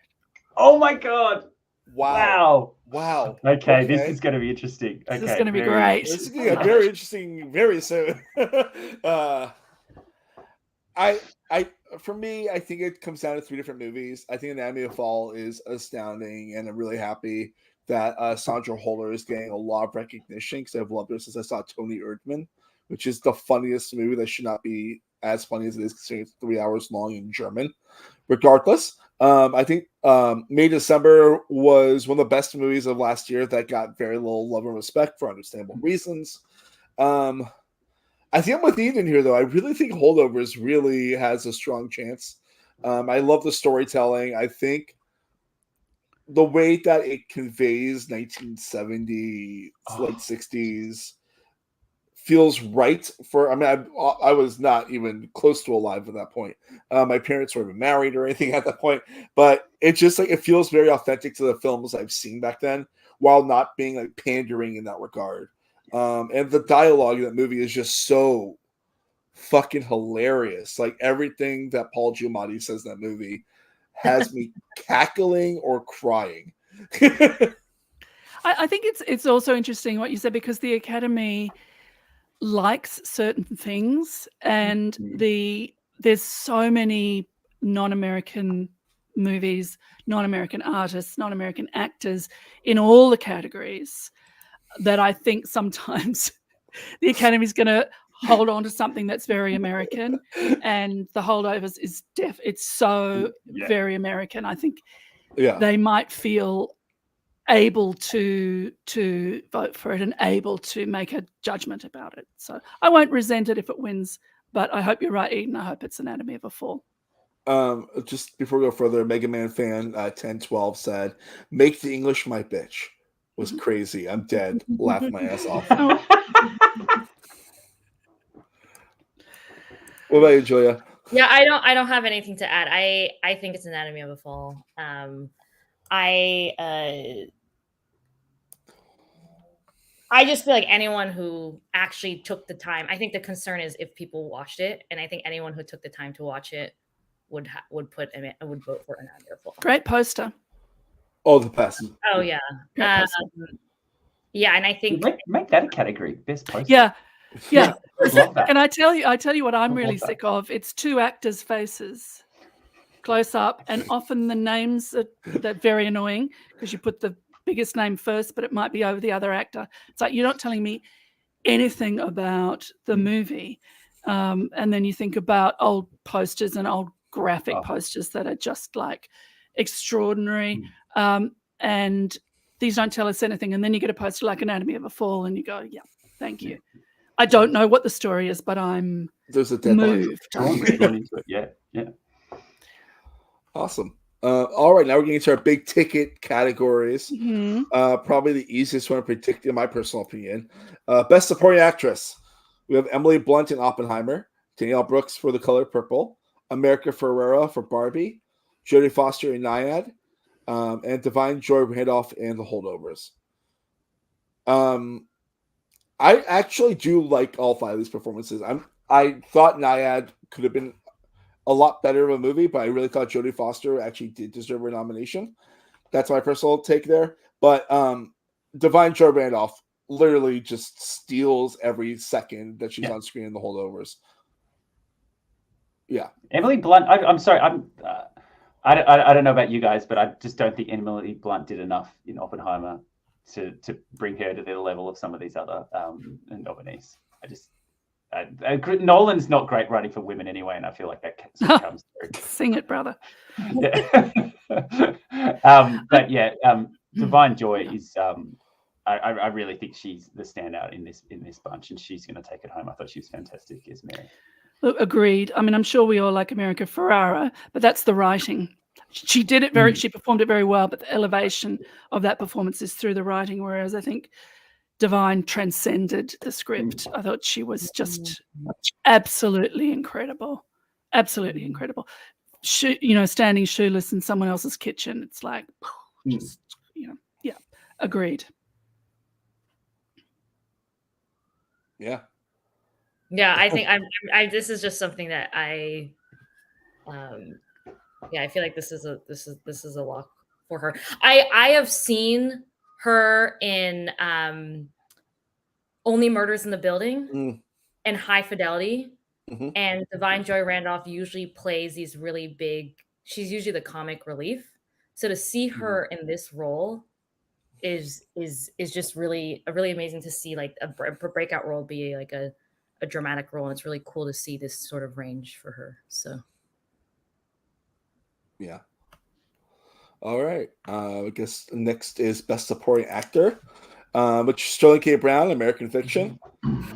Oh my God. Wow. Okay, this is going to be interesting. This is going to be great. This is going to be very interesting very soon. For me, I think it comes down to 3 different movies. I think Anatomy of a Fall is astounding, and I'm really happy that Sandra Hüller is getting a lot of recognition because I've loved her since I saw Tony Erdmann, which is the funniest movie that should not be as funny as it is considering it's 3 hours long in German. Regardless, I think May December was one of the best movies of last year that got very little love and respect for understandable reasons. I think I'm with Eden here, though. I really think Holdovers really has a strong chance. I love the storytelling. I think the way that it conveys 1970s, late 60s feels right for, I mean, I was not even close to alive at that point. My parents weren't even married or anything at that point, but it just like, it feels very authentic to the films I've seen back then while not being like pandering in that regard. And the dialogue in that movie is just so fucking hilarious. Like everything that Paul Giamatti says in that movie has me cackling or crying. I think it's also interesting what you said, because the Academy likes certain things, and there's so many non-American movies, non-American artists, non-American actors in all the categories, that I think sometimes the Academy is going to hold on to something that's very American, and The Holdovers is it's so very American. I think they might feel able to vote for it and able to make a judgment about it. So I won't resent it if it wins, but I hope you're right, Eden. I hope it's Anatomy of a Fall. Just before we go further, Mega Man fan 1012 said, "Make the English my bitch." Was crazy. I'm dead. Laughing my ass off. What about you, Julia? Yeah, I don't have anything to add. I think it's Anatomy of a Fall. I just feel like anyone who actually took the time, I think the concern is if people watched it, and I think anyone who took the time to watch it would vote for Anatomy of a Fall. Great poster. Oh, the best. Oh yeah. Yeah, and I think make that a category, best poster. Yeah. Yeah. Love that. Can I tell you what I'm I really love that. sick of? It's two actors' faces close up, and often the names are very annoying because you put the biggest name first, but it might be over the other actor. It's like, you're not telling me anything about the movie. And then you think about old posters and old graphic posters that are just like extraordinary. And these don't tell us anything. And then you get a poster like Anatomy of a Fall and you go, yeah, thank you. I don't know what the story is, but I'm moved. Drawn into it. Yeah. Awesome. All right, now we're getting into our big ticket categories. Mhm. Probably the easiest one to predict, in my personal opinion. Best Supporting Actress. We have Emily Blunt in Oppenheimer, Danielle Brooks for The Color Purple, America Ferrera for Barbie, Jodie Foster in Nyad, and Divine Joy Randolph in The Holdovers. I actually do like all five of these performances. I thought Nyad could have been a lot better of a movie, but I really thought Jodie Foster actually did deserve a nomination. That's my personal take there. But Divine Joy Randolph literally just steals every second that she's on screen in The Holdovers. Yeah, Emily Blunt. I'm sorry. I don't know about you guys, but I just don't think Emily Blunt did enough in Oppenheimer to bring her to the level of some of these other nominees. Nolan's not great writing for women anyway, and I feel like that comes through. Sing it, brother. Yeah. But yeah, Divine Joy is. I really think she's the standout in this bunch, and she's going to take it home. I thought she was fantastic as Mary. Agreed. I mean, I'm sure we all like America Ferrera, but that's the writing. She did it she performed it very well, but the elevation of that performance is through the writing, whereas I think Divine transcended the script. I thought she was just absolutely incredible. Absolutely incredible. Standing shoeless in someone else's kitchen. It's like, just, yeah, agreed. Yeah. Yeah, I think this is just something that I feel like this is a lock for her. I have seen her in Only Murders in the Building and High Fidelity. And Divine Joy Randolph usually plays these really big, she's usually the comic relief. So to see her in this role is just really amazing to see, like a breakout role be like a dramatic role. And it's really cool to see this sort of range for her. So yeah. All right. I guess next is Best Supporting Actor, which Sterling K. Brown, American Fiction,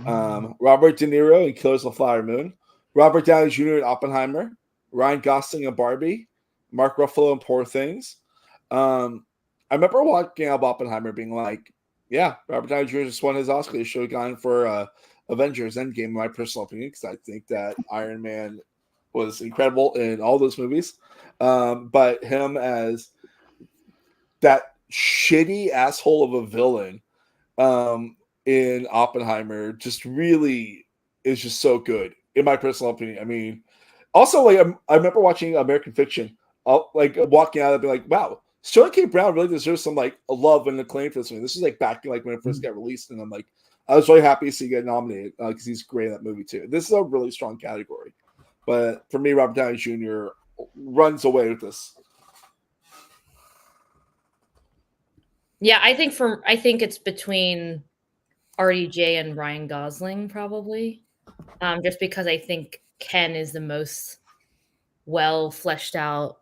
Robert De Niro in Killers of the Flower Moon, Robert Downey Jr. in Oppenheimer, Ryan Gosling in Barbie, Mark Ruffalo in Poor Things. I remember walking out of Oppenheimer being like, yeah, Robert Downey Jr. just won his Oscar. He should have gone for Avengers Endgame, in my personal opinion, because I think that Iron Man was incredible in all those movies. But him as that shitty asshole of a villain in Oppenheimer just really is just so good, in my personal opinion. I mean, also, like, I remember watching American Fiction, like walking out and being like, wow, Sterling K. Brown really deserves some like love and acclaim for this movie. This is like back like when it first got released, and I'm like, I was really happy to see him get nominated because he's great in that movie too. This is a really strong category, but for me, Robert Downey Jr. runs away with this. yeah, I think it's between RDJ and Ryan Gosling probably, just because I think Ken is the most well fleshed out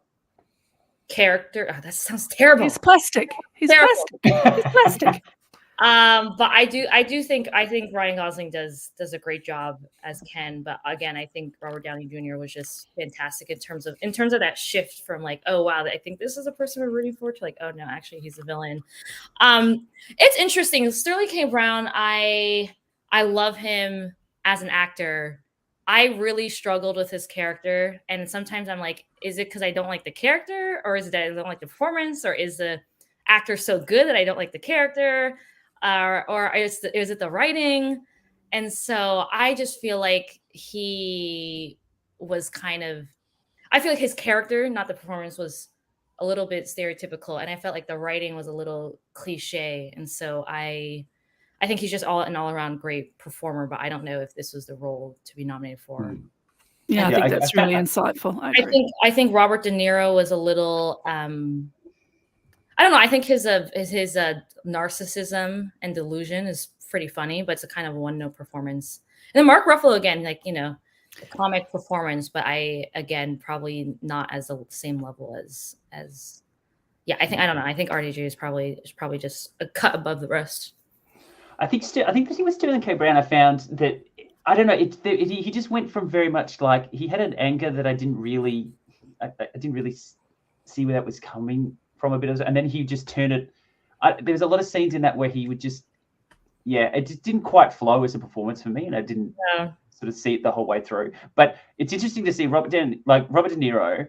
character. Oh, that sounds terrible. He's plastic. He's plastic. But I think Ryan Gosling does a great job as Ken. But again, I think Robert Downey Jr. was just fantastic in terms of that shift from like, oh wow, I think this is a person we're rooting for, to like, oh no, actually he's a villain. It's interesting. Sterling K. Brown, I love him as an actor. I really struggled with his character, and sometimes I'm like, is it because I don't like the character, or is it that I don't like the performance, or is the actor so good that I don't like the character? Or is it the writing? And so I just feel like he was I feel like his character, not the performance, was a little bit stereotypical, and I felt like the writing was a little cliche. And so I think he's just an all around great performer, but I don't know if this was the role to be nominated for. Yeah, I Yeah, think I- that's I- really insightful. I agree. I think Robert De Niro was a little I don't know. I think his narcissism and delusion is pretty funny, but it's a kind of one note performance. And then Mark Ruffalo again, like, you know, a comic performance, but again probably not as the same level as yeah. I don't know. I think RDJ is probably just a cut above the rest. I think the thing with Sterling K. Brown, I found that I don't know. He just went from very much like he had an anger that I didn't really see where that was coming from a bit of, and then he just turned it. There was a lot of scenes in that where he would just, it just didn't quite flow as a performance for me, and I didn't sort of see it the whole way through. But it's interesting to see Robert De Niro.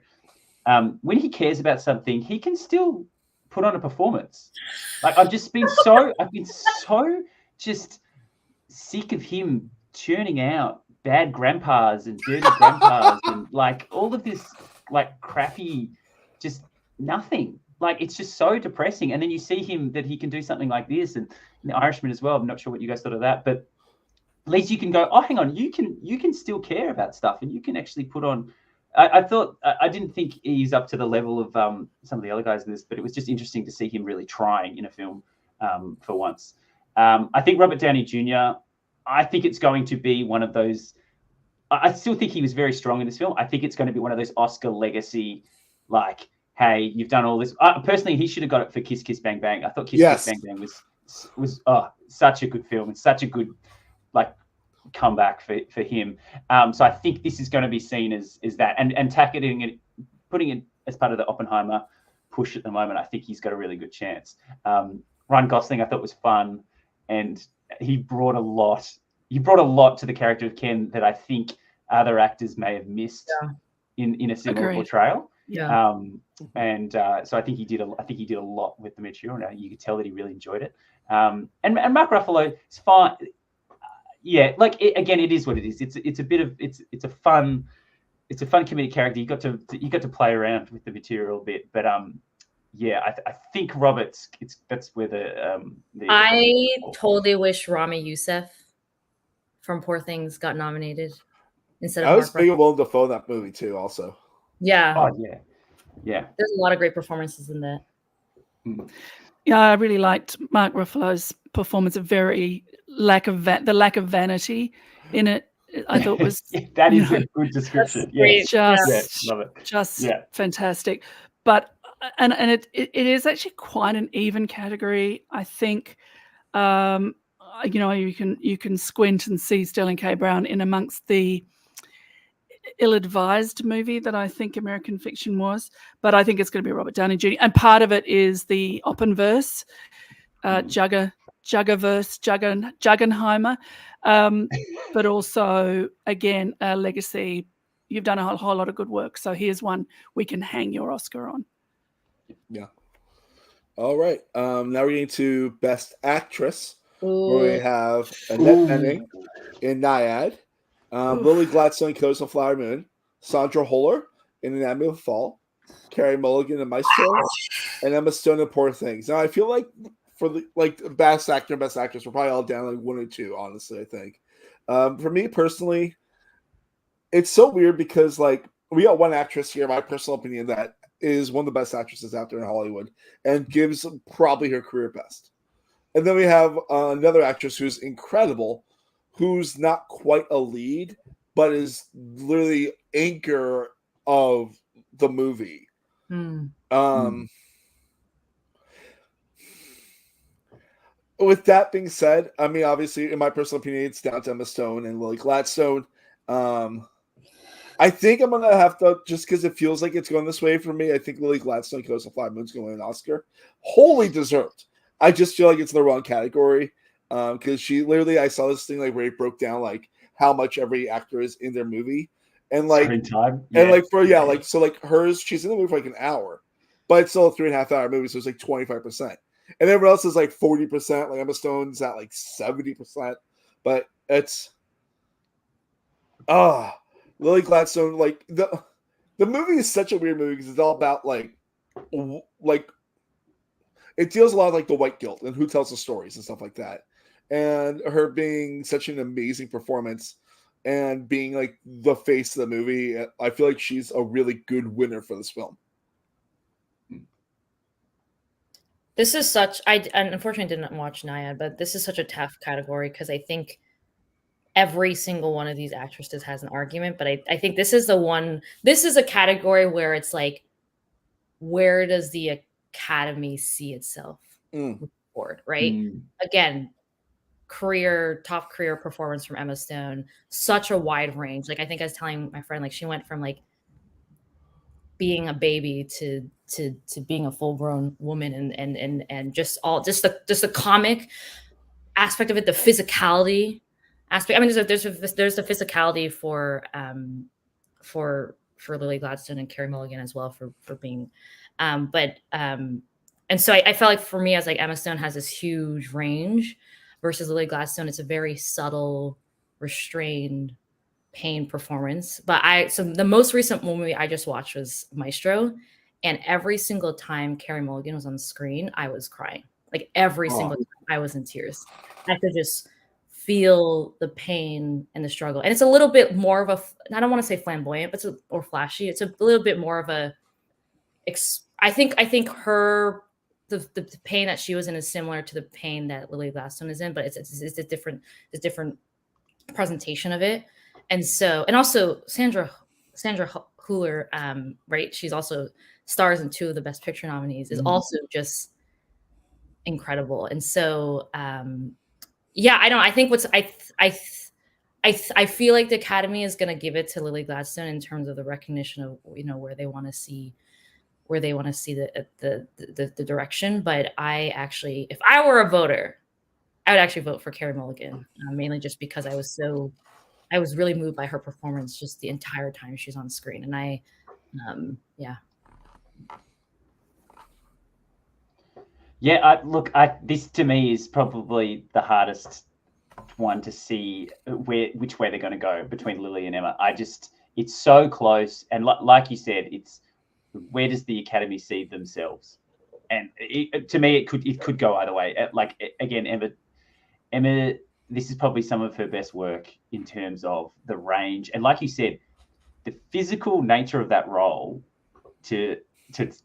When he cares about something, he can still put on a performance. Like I've been so just sick of him churning out bad grandpas and dirty grandpas and like all of this like crappy, just nothing. Like it's just so depressing. And then you see him that he can do something like this, and The Irishman as well. I'm not sure what you guys thought of that, but at least you can go, oh, hang on, you can still care about stuff, and you can actually put on. I thought I didn't think he's up to the level of some of the other guys in this, but it was just interesting to see him really trying in a film for once. I think Robert Downey Jr. I think it's going to be one of those. I still think he was very strong in this film. I think it's going to be one of those Oscar legacy, like, hey, you've done all this. Personally, he should have got it for Kiss Kiss Bang Bang. I thought Kiss Bang Bang was such a good film and such a good like comeback for him. So I think this is going to be seen as that, and tacketing it, putting it as part of the Oppenheimer push at the moment. I think he's got a really good chance. Ryan Gosling, I thought was fun, and he brought a lot to the character of Ken that I think other actors may have missed in a similar portrayal. Yeah. So I think he did a lot with the material. Now you could tell that he really enjoyed it. And Mark Ruffalo is fine. Like it is what it is. It's a fun comedic character. You got to play around with the material a bit, but I think Roberts. That's where the I totally wish Rami Youssef from Poor Things got nominated instead of. I was big of Willem Dafoe in that movie too. Also. Yeah. Oh yeah. There's a lot of great performances in that. Yeah, I really liked Mark Ruffalo's performance. The lack of vanity in it, I thought was that is a good description. Yeah, love it. Just fantastic. But and it is actually quite an even category. I think you can squint and see Sterling K. Brown in amongst the ill-advised movie that I think American Fiction was, but I think it's going to be Robert Downey Jr. And part of it is the Oppenverse, Juggenheimer, but also again a legacy. You've done a whole lot of good work, so here's one we can hang your Oscar on. Yeah. All right. Now we're getting to Best Actress, Ooh. where we have Annette Bening in Naiad. Lily Gladstone in Killers of the Flower Moon, Sandra Huller in Anatomy of a Fall, Carey Mulligan in Maestro, and Emma Stone in Poor Things. Now I feel like for the Best Actor and Best Actress, we're probably all down like 1 or 2. Honestly, I think. For me personally, it's so weird because like we got one actress here, my personal opinion, that is one of the best actresses out there in Hollywood and gives probably her career best. And then we have another actress who's incredible, who's not quite a lead, but is literally anchor of the movie. With that being said, I mean, obviously, in my personal opinion, it's down to Emma Stone and Lily Gladstone. I think I'm going to have to, just because it feels like it's going this way for me, I think Lily Gladstone, Killers of the Flower Moon, is going to win an Oscar. Wholly deserved. I just feel like it's in the wrong category. Because she literally, I saw this thing like where it broke down like how much every actor is in their movie, and like time. And like so like hers, she's in the movie for like an hour, but it's still a 3.5 hour movie, so it's like 25%, and everyone else is like 40%. Like Emma Stone's at like 70%, but it's Lily Gladstone. Like the movie is such a weird movie because it's all about like like it deals a lot of like the white guilt and who tells the stories and stuff like that. And her being such an amazing performance and being like the face of the movie, I feel like she's a really good winner for this film. This is such, I unfortunately didn't watch Naiad, but this is such a tough category because I think every single one of these actresses has an argument, but I think this is a category where it's like, where does the Academy see itself forward, right? Again, top career performance from Emma Stone, such a wide range. Like I think I was telling my friend, like she went from like being a baby to being a full grown woman and just the comic aspect of it, the physicality aspect. I mean, there's the physicality for Lily Gladstone and Carey Mulligan as well for being, and so I felt like for me, as like Emma Stone has this huge range versus Lily Gladstone, it's a very subtle, restrained, pain performance. So the most recent movie I just watched was Maestro, and every single time Carey Mulligan was on the screen, I was crying. Like every single time, I was in tears. I could just feel the pain and the struggle, and it's a little bit more of I don't want to say flamboyant, but or flashy. It's a little bit more of a. I think the pain that she was in is similar to the pain that Lily Gladstone is in, but it's a different presentation of it. And also Sandra Hüller, right? She's also stars in 2 of the Best Picture nominees, is also just incredible. And so, yeah, I think I feel like the Academy is going to give it to Lily Gladstone in terms of the recognition of, where they want to see the direction. But I actually, if I were a voter, I would actually vote for Carey Mulligan, mainly just because I was really moved by her performance just the entire time she's on screen. And yeah. Yeah, this to me is probably the hardest one to see which way they're going to go between Lily and Emma. It's so close, and like you said, it's where does the Academy see themselves? And to me, it could go either way. Like again, Emma, this is probably some of her best work in terms of the range, and like you said, the physical nature of that role to go to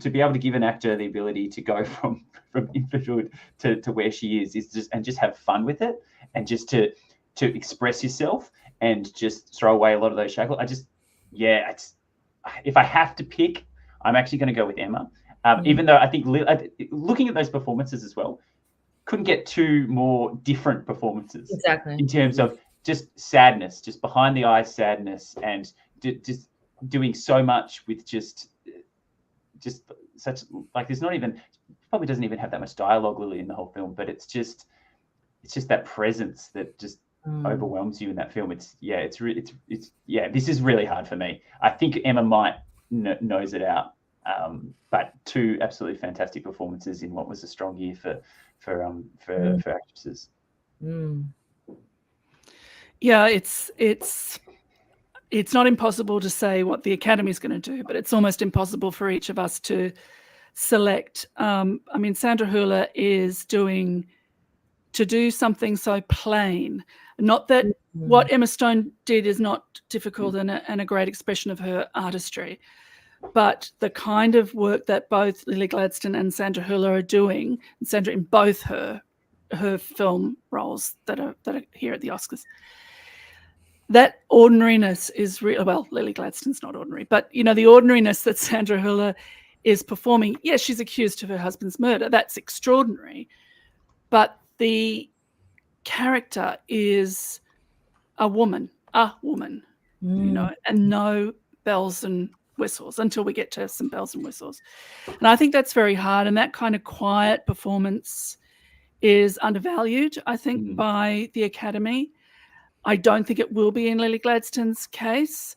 be able to give an actor the ability to go from infantilhood to where she is just have fun with it, and just to express yourself and just throw away a lot of those shackles. If I have to pick, I'm actually going to go with Emma, even though I think looking at those performances as well, couldn't get 2 more different performances exactly in terms of just sadness, just behind the eyes sadness, and just doing so much with just such, like, there's not even, probably doesn't even have that much dialogue, Lily, in the whole film, but it's just that presence that just overwhelms you in that film. This is really hard for me. I think Emma might nose it out, but 2 absolutely fantastic performances in what was a strong year for actresses. Yeah, it's not impossible to say what the Academy is going to do, but it's almost impossible for each of us to select. I mean, Sandra Hüller is to do something so plain. Not that what Emma Stone did is not difficult and a great expression of her artistry, but the kind of work that both Lily Gladstone and Sandra Hüller are doing, and Sandra in both her film roles that are here at the Oscars, that ordinariness is real. Well, Lily Gladstone's not ordinary, but the ordinariness that Sandra Hüller is performing. Yes, she's accused of her husband's murder. That's extraordinary, but the character is a woman, and no bells and whistles until we get to some bells and whistles. And I think that's very hard. And that kind of quiet performance is undervalued, I think, by the Academy. I don't think it will be in Lily Gladstone's case.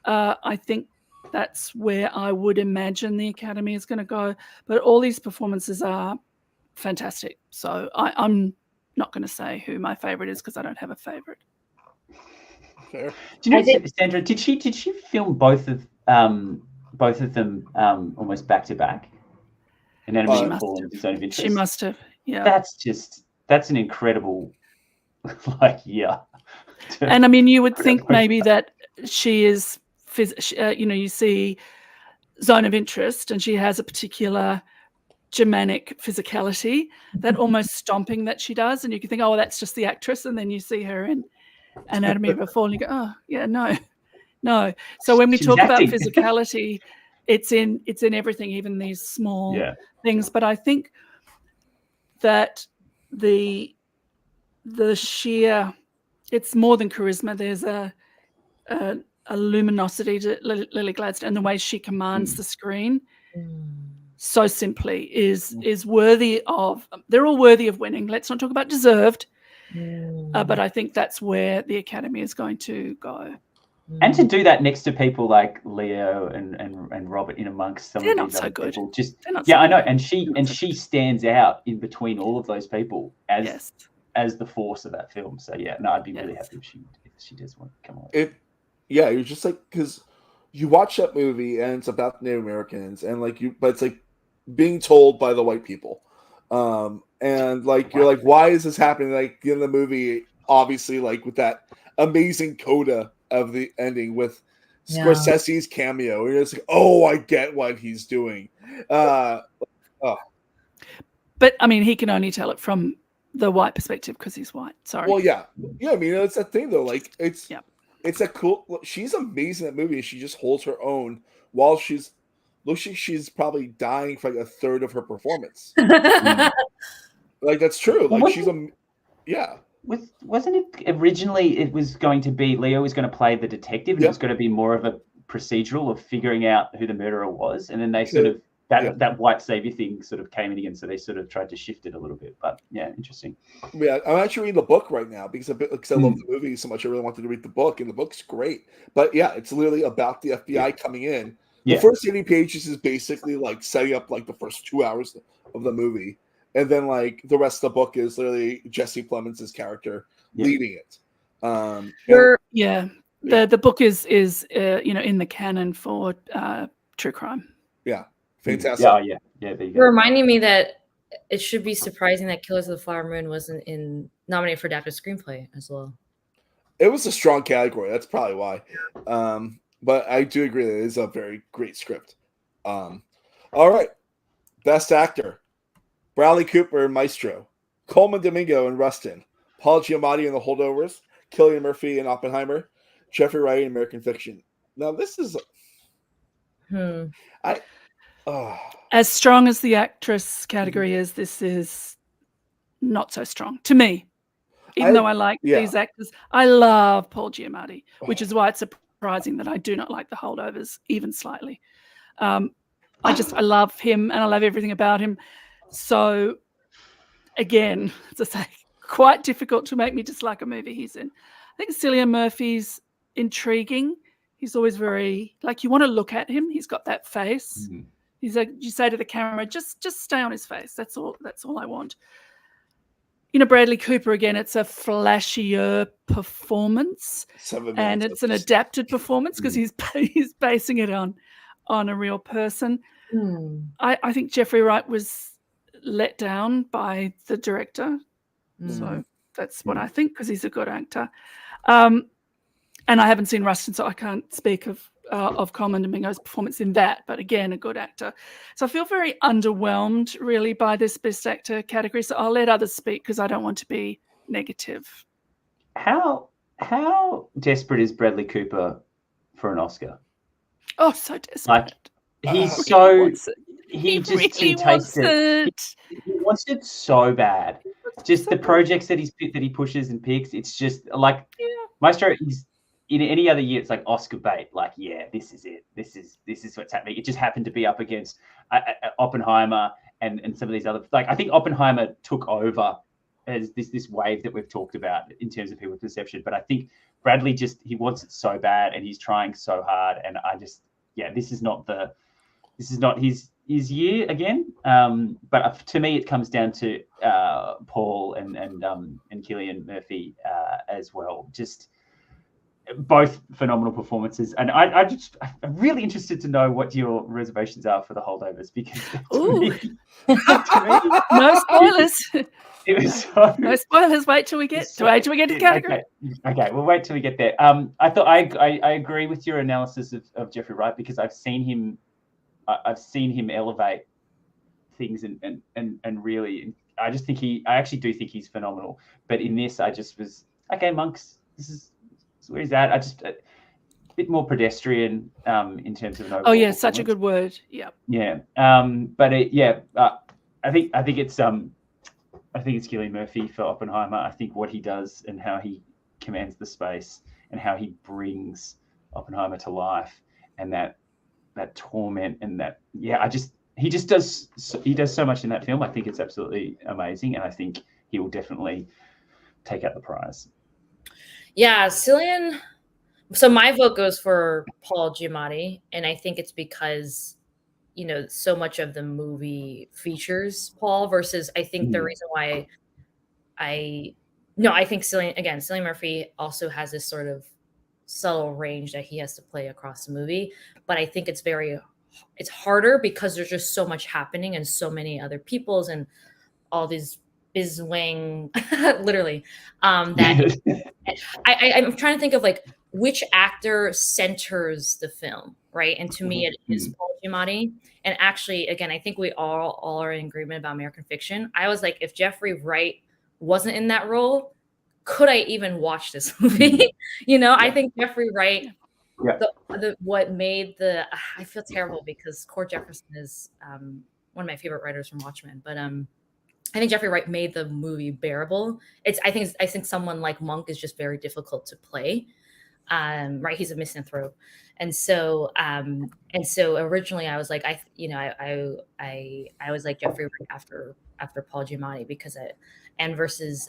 I think that's where I would imagine the Academy is going to go. But all these performances are fantastic. So I'm not going to say who my favorite is because I don't have a favorite. Fair. Do you know, Sandra, did she film both of both of them almost back to back. Anatomy of Fall and Zone of Interest. She must have. Yeah. That's an incredible year. And I mean, you would think maybe that she is, you see Zone of Interest, and she has a particular Germanic physicality, that almost stomping that she does, and you can think, oh, that's just the actress, and then you see her in Anatomy of a Fall, and you go, oh, yeah, no. So when we talk about physicality, it's in everything, even these small things. But I think that the sheer, it's more than charisma. There's a luminosity to Lily Gladstone, and the way she commands the screen so simply is worthy of. They're all worthy of winning. Let's not talk about deserved, but I think that's where the Academy is going to go. And to do that next to people like Leo and Robert, in amongst some of these other people, I know, and she stands out in between all of those people as the force of that film. So I'd be really happy if she does want to come on. You're just like, because you watch that movie and it's about Native Americans, and but it's like being told by the white people, and you're like, why is this happening? Like in the movie, obviously, like with that amazing coda of the ending with Scorsese's cameo, and it's like, oh, I get what he's doing. But I mean, he can only tell it from the white perspective because he's white. Sorry. Well, yeah. I mean, it's that thing though. Like it's a cool. She's amazing in that movie. She just holds her own while she's probably dying for like a third of her performance. Like that's true. Like she's Wasn't it originally? It was going to be Leo was going to play the detective, and it was going to be more of a procedural of figuring out who the murderer was, and then they sort of that white savior thing sort of came in again, so they sort of tried to shift it a little bit. But interesting. Yeah, I'm actually reading the book right now because I love the movie so much. I really wanted to read the book, and the book's great. But it's literally about the FBI coming in. The first 80 pages is basically like setting up like the first 2 hours of the movie. And then, like, the rest of the book is literally Jesse Plemons' character leading it. The book is in the canon for true crime. Yeah, fantastic. Yeah. There you go. You're reminding me that it should be surprising that Killers of the Flower Moon wasn't nominated for adapted screenplay as well. It was a strong category. That's probably why. But I do agree that it is a very great script. All right, Best Actor. Bradley Cooper in Maestro, Coleman Domingo in Rustin, Paul Giamatti in The Holdovers, Cillian Murphy in Oppenheimer, Jeffrey Wright in American Fiction. Now this is as strong as the actress category is, this is not so strong to me. Even though I like these actors, I love Paul Giamatti, which is why it's surprising that I do not like The Holdovers even slightly. I love him and I love everything about him. So, again, as I say, quite difficult to make me dislike a movie he's in. I think Cillian Murphy's intriguing. He's always very, you want to look at him. He's got that face. Mm-hmm. He's like, you say to the camera, just stay on his face. That's all I want. Bradley Cooper, again, it's a flashier performance. And it's an adapted performance because he's basing it on a real person. I think Jeffrey Wright was let down by the director, so that's what I think, because he's a good actor, and I haven't seen Rustin, so I can't speak of Coleman Domingo's performance in that, but again, a good actor. So I feel very underwhelmed really by this Best Actor category, so I'll let others speak because I don't want to be negative. How desperate is Bradley Cooper for an Oscar? Oh, so desperate. He's so he really wants it. He wants it so bad. Just the projects that he pushes and picks. It's just like Maestro is in any other year. It's like Oscar bait. Like, this is it. This is what's happening. It just happened to be up against Oppenheimer and some of these other. Like, I think Oppenheimer took over as this wave that we've talked about in terms of people's perception. But I think Bradley he wants it so bad and he's trying so hard. And I just this is not his year again. But to me, it comes down to Paul and Cillian Murphy as well. Just both phenomenal performances, and I'm really interested to know what your reservations are for the Holdovers, because to me, No spoilers. it was so, No spoilers. Wait till we get to the category. Okay, we'll wait till we get there. I thought I agree with your analysis of Jeffrey Wright, because I've seen him elevate things and really, I actually do think he's phenomenal. But in this, I just was okay, Monks. This is where he's at. I just a bit more pedestrian in terms of an overall. Oh yeah, such a good word. Yeah. Yeah. But I think it's Cillian Murphy for Oppenheimer. I think what he does and how he commands the space and how he brings Oppenheimer to life, and that torment, and that he does so much in that film. I think it's absolutely amazing, and I think he will definitely take out the prize. Yeah, Cillian. So my vote goes for Paul Giamatti, and I think it's because, so much of the movie features Paul, versus I think the reason why I think Cillian Murphy also has this sort of subtle range that he has to play across the movie, but I think it's harder because there's just so much happening and so many other peoples and all these bizwang literally that I'm trying to think of like which actor centers the film, right? And to me, it is Paul Giamatti. And actually, again, I think we all are in agreement about American Fiction. I was like, if Jeffrey Wright wasn't in that role, could I even watch this movie? I think Jeffrey Wright, what made I feel terrible because Cord Jefferson is one of my favorite writers from Watchmen, but I think Jeffrey Wright made the movie bearable. I think someone like Monk is just very difficult to play. Right, he's a misanthrope, and so originally I was like, I was like Jeffrey Wright after Paul Giamatti, because versus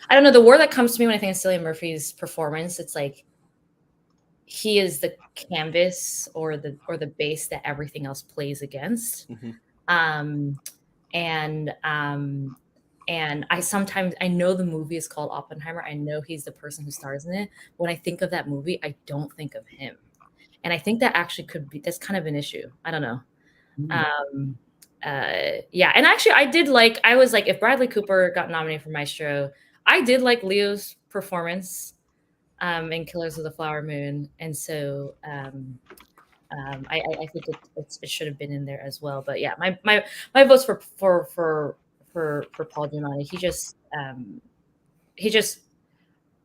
I don't know, the word that comes to me when I think of Cillian Murphy's performance, it's like he is the canvas or the base that everything else plays against. And I know the movie is called Oppenheimer. I know he's the person who stars in it. When I think of that movie, I don't think of him. And I think that actually that's kind of an issue. I don't know. Yeah. And actually I was like, if Bradley Cooper got nominated for Maestro, I did like Leo's performance in Killers of the Flower Moon. And so I think it should have been in there as well. But yeah, my vote's for Paul Giamatti. He just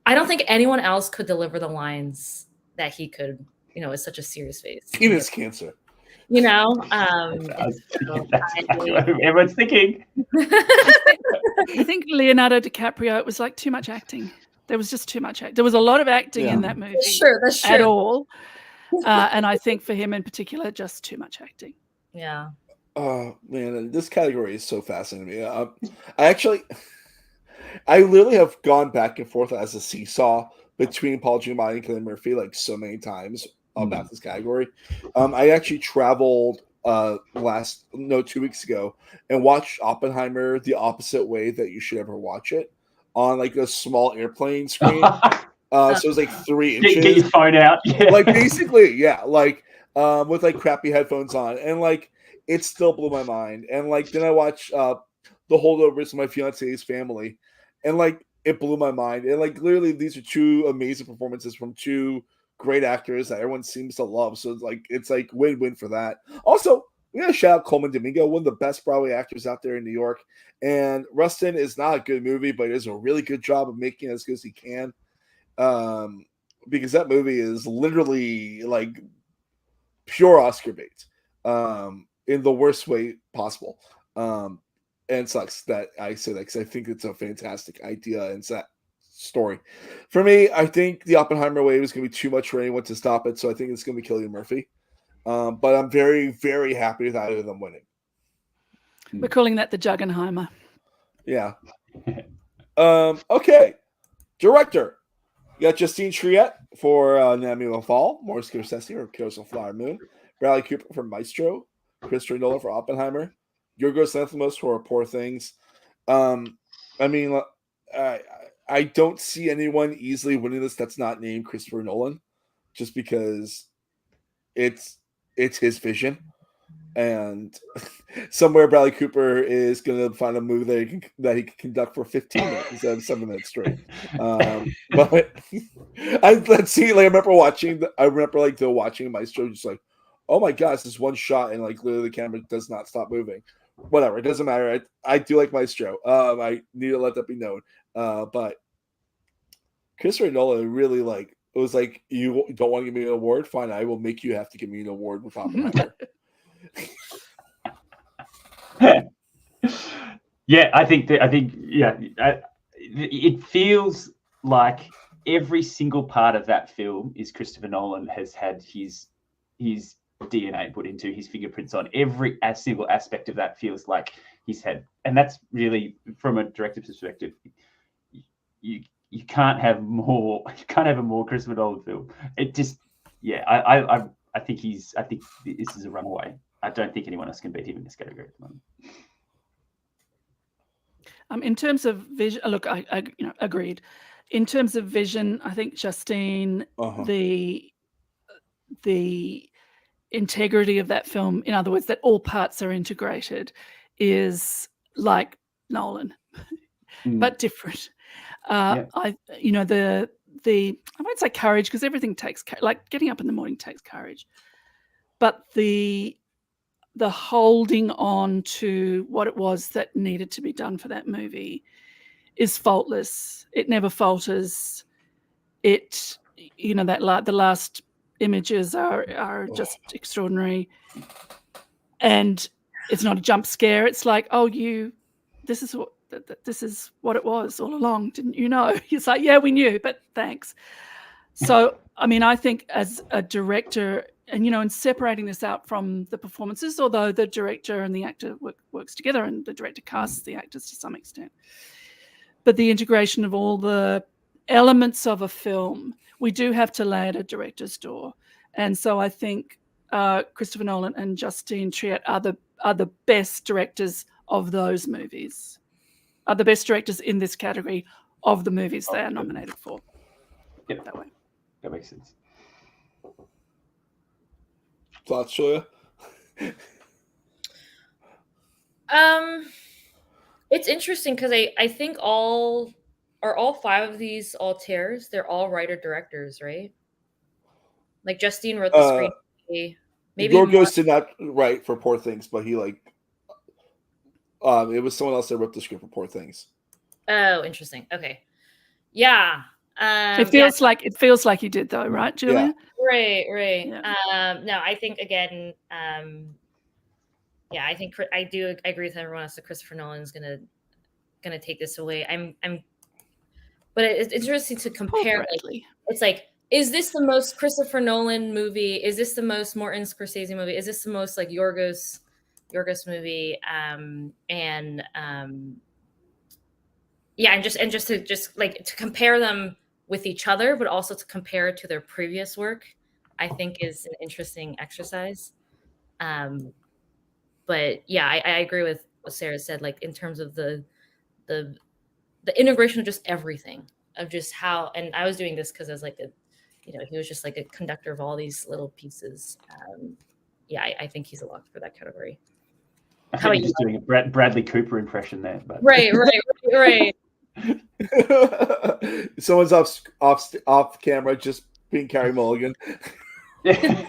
I don't think anyone else could deliver the lines that he could, with such a serious face. Penis cancer. Everyone's thinking. I think Leonardo DiCaprio, it was like too much acting. There was just too much acting. There was a lot of acting in that movie. That's true. At all. And I think for him in particular, just too much acting. Yeah. Oh man, this category is so fascinating to me. I literally have gone back and forth as a seesaw between Paul Giamatti and Cillian Murphy like so many times about this category. I actually traveled 2 weeks ago and watched Oppenheimer the opposite way that you should ever watch it, on like a small airplane screen. So it was like 3 inches. Get your phone out. Yeah. Like basically, yeah, like with like crappy headphones on, and like it still blew my mind. And like then I watched The Holdovers with my fiance's family, and like it blew my mind. And like literally these are two amazing performances from two great actors that everyone seems to love. So it's like win-win for that. Also, we gotta shout out Coleman Domingo, one of the best Broadway actors out there in New York. And Rustin is not a good movie, but it does a really good job of making it as good as he can. Because that movie is literally like pure Oscar bait, in the worst way possible. And it sucks that I say that, because I think it's a fantastic idea and story. For me, I think the Oppenheimer wave is going to be too much for anyone to stop it, so I think it's going to be Cillian Murphy. But I'm very, very happy with either of them winning. We're calling that the Juggenheimer. Yeah. Okay. Director. You got Justine Triet for Anatomy of a Fall, Morris Scorsese for Killers of the Flower Moon, Bradley Cooper for Maestro, Christopher Nolan for Oppenheimer, Yorgos Lanthimos for Poor Things. I I don't see anyone easily winning this that's not named Christopher Nolan, just because it's his vision. And somewhere Bradley Cooper is going to find a movie that he can conduct for 15 minutes instead of 7 minutes straight. But I remember watching Maestro, just like, oh my gosh, this one shot and like literally the camera does not stop moving. Whatever, it doesn't matter. I do like Maestro. I need to let that be known. But Christopher Nolan really it was like, you don't want to give me an award? Fine, I will make you have to give me an award with Oppenheimer. Yeah, I think it feels like every single part of that film is Christopher Nolan has had his DNA put into, his fingerprints on. Every single aspect of that feels like he's had, and that's really, from a director's perspective, you can't have more. You can't have a more Christopher Nolan film. It just, yeah, I think this is a runaway. I don't think anyone else can beat him in this category at the moment. In terms of vision, look, I agreed. In terms of vision, I think Justine, the integrity of that film, in other words, that all parts are integrated, is like Nolan, but different. I won't say courage, because everything takes, like getting up in the morning takes courage, but the holding on to what it was that needed to be done for that movie is faultless. It never falters. The last images are just extraordinary, and it's not a jump scare. It's like, this is what it was all along, didn't you know? It's like, yeah, we knew, but thanks. So, I mean, I think as a director, and in separating this out from the performances, although the director and the actor works together, and the director casts the actors to some extent, but the integration of all the elements of a film, we do have to lay at a director's door. And so I think Christopher Nolan and Justine Triet are the best directors of those movies, are the best directors in this category of the movies they are nominated for. Yep. That way. That makes sense. Thoughts, Julia? It's interesting because I think all 5 of these Altiers, they're all writer-directors, right? Like Justine wrote the screenplay. Maybe Yorgos did not write for Poor Things, but he it was someone else that wrote the script for Poor Things. Oh, interesting. Okay. Yeah. It feels like you did, though, right, Julia? Yeah. Right. Yeah. No, I think again, I think I agree with everyone else that Christopher Nolan is gonna take this away. But it's interesting to compare. It's like, is this the most Christopher Nolan movie? Is this the most Martin Scorsese movie? Is this the most like Yorgos movie? And just to compare them with each other, but also to compare it to their previous work, I think is an interesting exercise. But yeah, I agree with what Sarah said, like in terms of the integration of just everything, of just how, and I was doing this because I was like he was just like a conductor of all these little pieces. I think he's a lock for that category. I think you're just doing a Bradley Cooper impression there. But. Right. Someone's off camera just being Carey Mulligan. Yeah.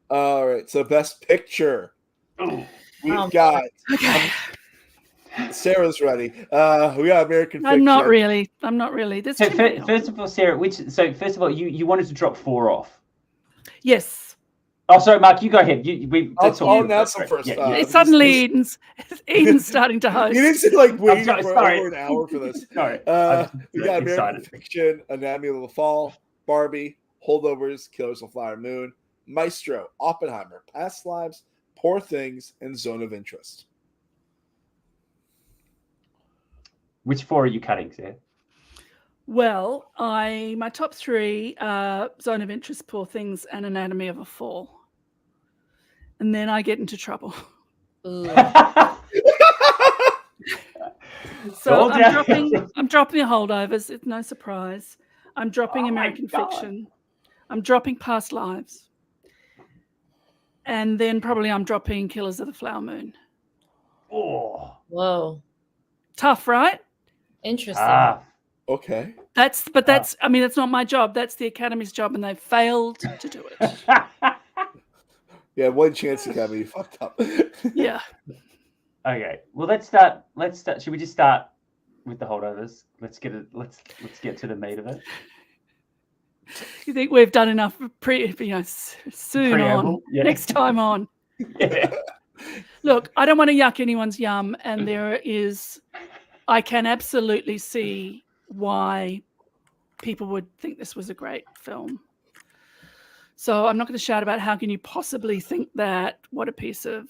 All right. So best picture. We've got Sarah's ready. We got American Fiction. I'm not really. This first of all, Sarah, first of all, you wanted to drop 4 off. Yes. Oh, sorry, Mark. You go ahead. I'll announce them first. Suddenly, Eden's starting to host. You didn't say waiting for over an hour for this. Sorry. We got American Fiction, Anatomy of the Fall, Barbie, Holdovers, Killers of the Flower Moon, Maestro, Oppenheimer, Past Lives, Poor Things, and Zone of Interest. Which 4 are you cutting, Sarah? Well, my top 3 are Zone of Interest, Poor Things, and Anatomy of a Fall. And then I get into trouble. So all down. I'm dropping the Holdovers. It's no surprise. I'm dropping American Fiction. I'm dropping Past Lives. And then probably I'm dropping Killers of the Flower Moon. Oh, Whoa. Tough, right? Interesting. Okay. That's I mean, it's not my job. That's the Academy's job, and they failed to do it. Yeah, one chance, Academy, you fucked up. Yeah. Okay. Well, let's start. Should we just start with the Holdovers? Let's get get to the meat of it. You think we've done enough soon Preamble, on, yeah. next time on. Yeah. Look, I don't want to yuck anyone's yum, and I can absolutely see why people would think this was a great film. So I'm not going to shout about how can you possibly think that. What a piece of...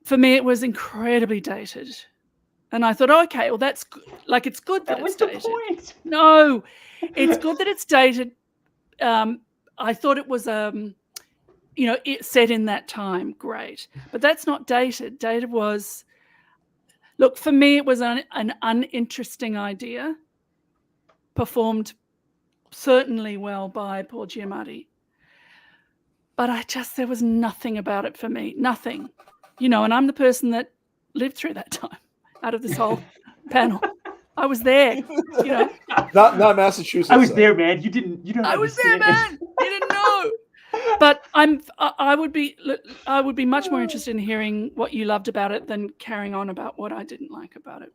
For me, it was incredibly dated. And I thought, okay, well, that's good. Like, it's good that it's dated. The point. No, it's good that it's dated. I thought it was, it set in that time. Great. But that's not dated. Dated was, look, for me, it was an uninteresting idea, performed certainly well by Paul Giamatti. But there was nothing about it for me. Nothing. And I'm the person that lived through that time out of this whole panel. I was there, Not Massachusetts. I was there, man. You don't. I was there, man. You didn't know. But I would be much more interested in hearing what you loved about it than carrying on about what I didn't like about it.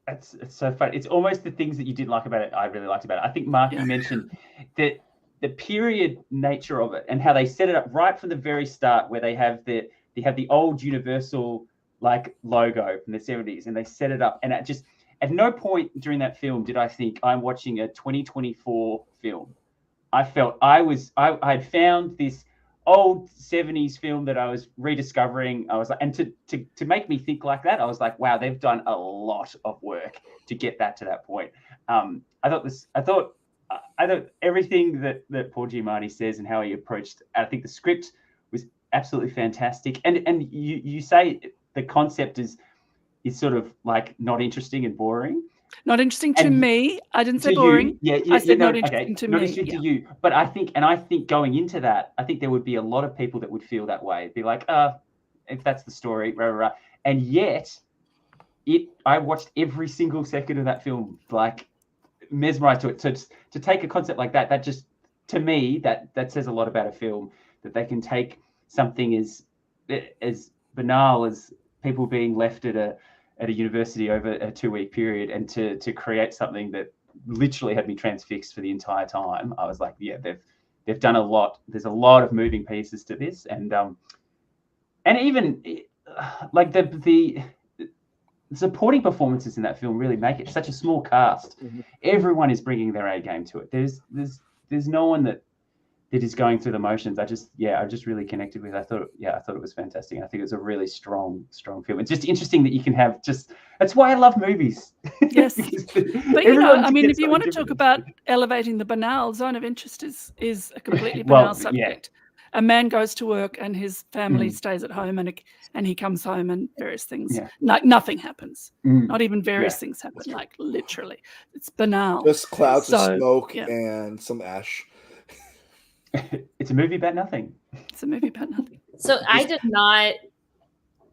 It's so funny. It's almost the things that you didn't like about it I really liked about it. I think, Mark, you mentioned that the period nature of it and how they set it up right from the very start, where they have the old Universal like logo from the 70s, and they set it up, and at no point during that film did I think I'm watching a 2024 film. I felt I had found this old 70s film that I was rediscovering. I was like, and to make me think like that, I was like, wow, they've done a lot of work to get that to that point. I thought everything that Paul Giamatti says and how he approached, I think the script was absolutely fantastic. And you say the concept is sort of like not interesting and boring. Not interesting to me. I didn't say boring. I said not interesting to me. Not interesting to you. But I think going into that, I think there would be a lot of people that would feel that way. Be like, if that's the story, rah, rah, rah. And yet, I watched every single second of that film, like mesmerized to it. So to take a concept like that just, to me, that says a lot about a film, that they can take something as banal as people being left at a university over a 2-week period, and to create something that literally had me transfixed for the entire time. I was like, yeah, they've done a lot. There's a lot of moving pieces to this, and even like the supporting performances in that film really make it such a small cast. Mm-hmm. Everyone is bringing their A game to it. There's no one that is going through the motions. I just really connected with it. I thought it was fantastic. I think it's a really strong film. It's just interesting that you can have that's why I love movies. Yes. But if you want to talk about elevating the banal, Zone of Interest is a completely banal subject. Yeah. A man goes to work and his family stays at home, and he comes home and various things. Yeah. Like nothing happens. Not even various things happen. Like literally, it's banal. Just clouds of smoke and some ash. It's a movie about nothing. So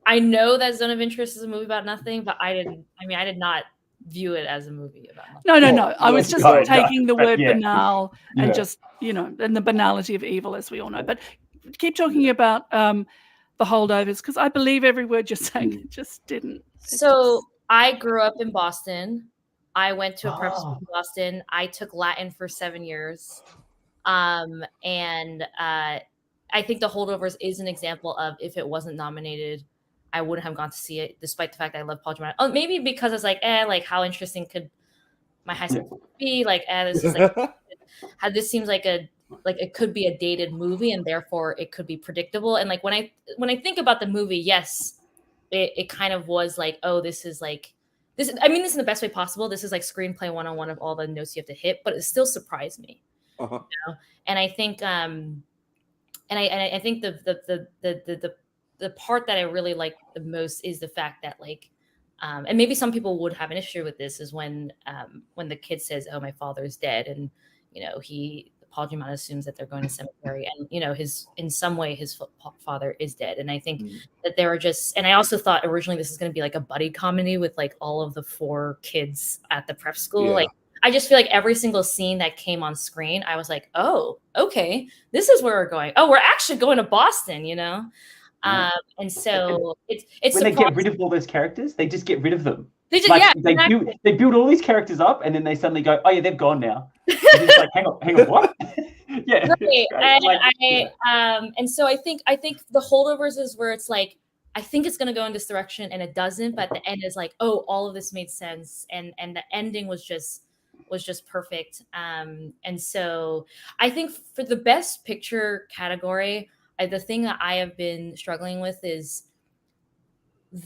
I know that Zone of Interest is a movie about nothing, but I did not view it as a movie about nothing. No. I was just taking the word banal and just, and the banality of evil, as we all know. But keep talking about the Holdovers, because I believe every word you're saying. It just didn't. I grew up in Boston. I went to a prep school in Boston. I took Latin for 7 years. And I think The Holdovers is an example of, if it wasn't nominated, I wouldn't have gone to see it, despite the fact that I love Paul Giamatti. Oh, maybe because it's like how interesting could my high school be? Like, this is how this seems like it could be a dated movie, and therefore it could be predictable. And like when I think about the movie, yes, it kind of was like, oh, this is like this. I mean, this is the best way possible. This is like screenplay 101 of all the notes you have to hit, but it still surprised me. Uh-huh. And I think, I think the part that I really like the most is the fact that And maybe some people would have an issue with this, is when the kid says, "Oh, my father's dead," and Paul Giamatti assumes that they're going to cemetery, and in some way his father is dead. And I think that there were and I also thought originally this is going to be like a buddy comedy with like all of the 4 kids at the prep school. Yeah. Like, I just feel like every single scene that came on screen, I was like, oh, okay, this is where we're going. Oh, we're actually going to Boston, and so it's when they get rid of all those characters, they just get rid of them. They just, they build all these characters up, and then they suddenly go, "Oh yeah, they've gone now." It's like, hang on, what? Yeah. Right. And so I think the holdovers is where it's like, I think it's going to go in this direction, and it doesn't. But the end is like, oh, all of this made sense, and the ending was just perfect. And so I think for the best picture category, the thing that I have been struggling with is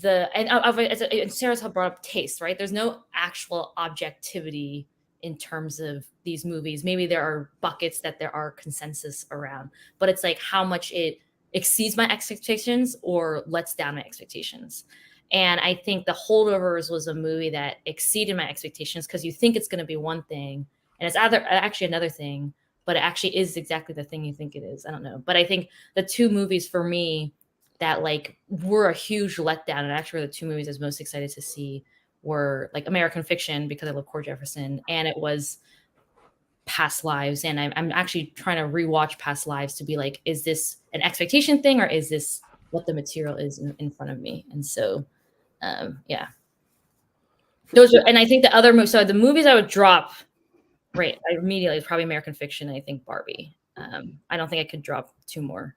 and Sarah's brought up taste, right? There's no actual objectivity in terms of these movies. Maybe there are buckets that there are consensus around, but it's like how much it exceeds my expectations or lets down my expectations. And I think The Holdovers was a movie that exceeded my expectations, because you think it's going to be one thing and it's actually another thing, but it actually is exactly the thing you think it is. I don't know. But I think the 2 movies for me that like were a huge letdown, and actually were the 2 movies I was most excited to see, were like American Fiction, because I love Cord Jefferson, and it was Past Lives. And I'm actually trying to rewatch Past Lives to be like, is this an expectation thing, or is this what the material is in front of me? And so, yeah. And I think the other movies, so the movies I would drop immediately is probably American Fiction, and I think Barbie. I don't think I could drop 2 more.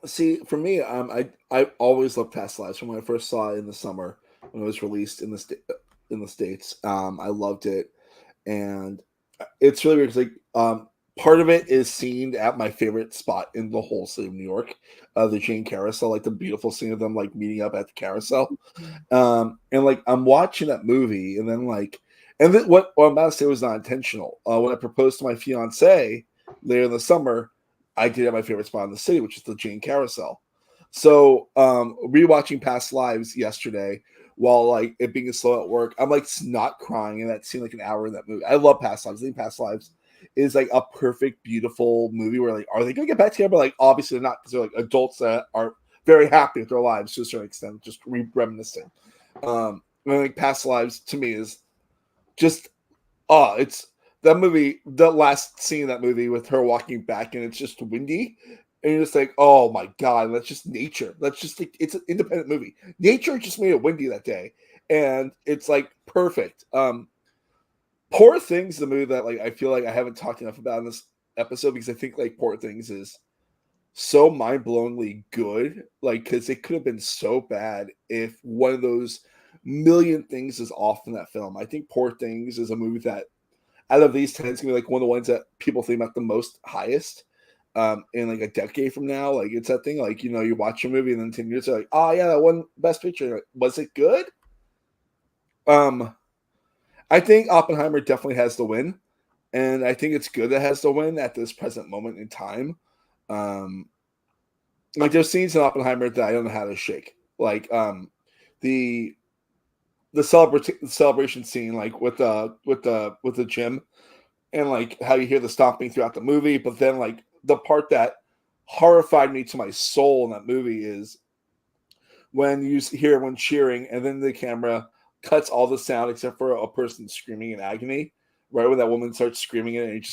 See, for me, I always loved Past Lives from when I first saw it in the summer when it was released in the States. I loved it, and it's really weird because part of it is seen at my favorite spot in the whole city of New York, the Jane Carousel, like the beautiful scene of them like meeting up at the carousel, and like I'm watching that movie, and then what I'm about to say was not intentional. When I proposed to my fiance later in the summer, I did have my favorite spot in the city, which is the Jane Carousel. So rewatching Past Lives yesterday, while like it being slow at work, I'm like not crying, and that seemed like an hour in that movie. I love Past Lives. I think Past Lives is like a perfect, beautiful movie where like, are they gonna get back together? But like obviously they're not, because they're like adults that are very happy with their lives to a certain extent, just reminiscing. And like Past Lives to me is just it's that movie, the last scene of that movie with her walking back and it's just windy, and you're just like, oh my god, that's just nature. That's just like, it's an independent movie. Nature just made it windy that day, and it's like perfect. Poor Things is the movie that like I feel like I haven't talked enough about in this episode, because I think like Poor Things is so mind-blowingly good, like because it could have been so bad if one of those million things is off in that film. I think Poor Things is a movie that out of these 10, it's gonna be like one of the ones that people think about the most highest in like a decade from now. Like it's that thing, like you watch a movie and then 10 years you're like, oh yeah, that one Best Picture. Like, was it good? I think Oppenheimer definitely has the win, and I think it's good that it has the win at this present moment in time. Like there's scenes in Oppenheimer that I don't know how to shake. Like the celebration scene, like with the gym, and like how you hear the stomping throughout the movie, but then like the part that horrified me to my soul in that movie is when you hear everyone cheering, and then the camera cuts all the sound except for a person screaming in agony, right when that woman starts screaming it, and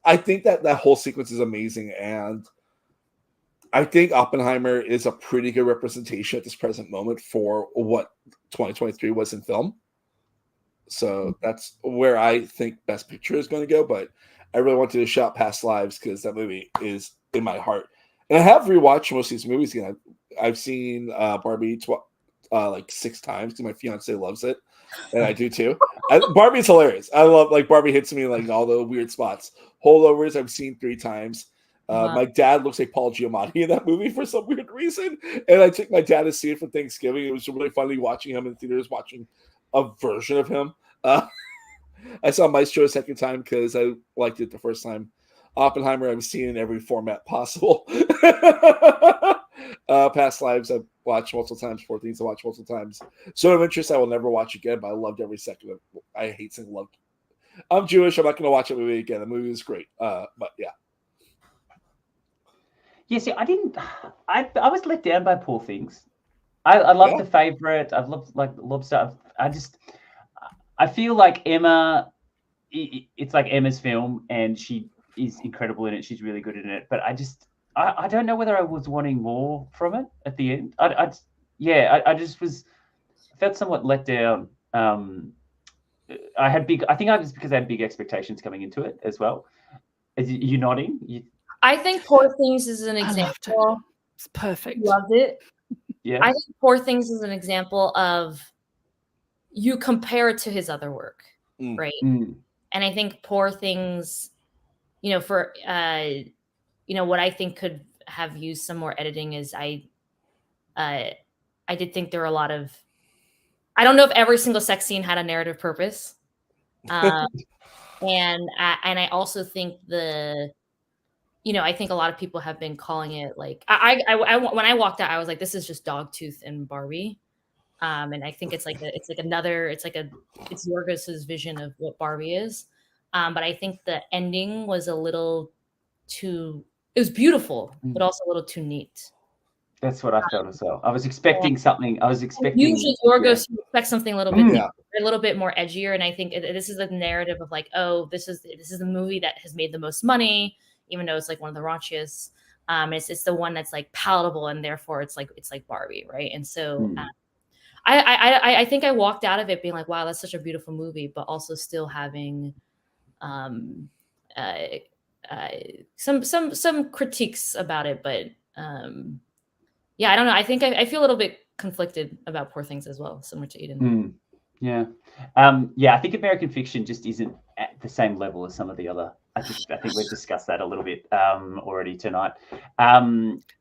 I think that whole sequence is amazing, and I think Oppenheimer is a pretty good representation at this present moment for what 2023 was in film. So that's where I think Best Picture is going to go. But I really wanted to shout Past Lives because that movie is in my heart. And I have rewatched most of these movies again. I've seen Barbie like 6 times because my fiance loves it, and I do too. Barbie's hilarious. I love, like, Barbie hits me like all the weird spots. Holdovers I've seen 3 times. My dad looks like Paul Giamatti in that movie for some weird reason, and I took my dad to see it for Thanksgiving. It was really funny watching him in theaters, watching a version of him. I saw Maestro a second time because I liked it the first time. Oppenheimer I've seen in every format possible. Past Lives watch multiple times. Poor Things I watch multiple times. Zone of Interest I will never watch again, but I loved every second of it. I hate saying love. I'm Jewish. I'm not going to watch that movie again. The movie was great. But yeah. Yeah, see, I was let down by Poor Things. I love The Favorite. I've loved like Lobster. I feel like Emma, it's like Emma's film, and she is incredible in it. She's really good in it. But I don't know whether I was wanting more from it at the end. I felt somewhat let down. I think I was because I had big expectations coming into it as well. Are you nodding? I think Poor Things is an example. It's perfect. Loved it. Yeah. I think Poor Things is an example of you compare it to his other work, right? And I think Poor Things, for what I think could have used some more editing is I did think there were a lot of. I don't know if every single sex scene had a narrative purpose, and I also think I think a lot of people have been calling it like I when I walked out, I was like, this is just Dogtooth and Barbie, and I think it's Yorgos's vision of what Barbie is, but I think the ending was a little too. It was beautiful, but also a little too neat. That's what I felt as well. I was expecting something. Usually Yorgos, you expect something a little bit deeper, a little bit more edgier, and I think this is the narrative of like, oh, this is the movie that has made the most money, even though it's like one of the raunchiest. It's the one that's like palatable, and therefore it's like Barbie, right? And so I think I walked out of it being like, wow, that's such a beautiful movie, but also still having some critiques about it, but yeah, I don't know. I think I feel a little bit conflicted about Poor Things as well, similar to Eden. Yeah. I think American Fiction just isn't at the same level as some of the other. I think we've discussed that a little bit already tonight.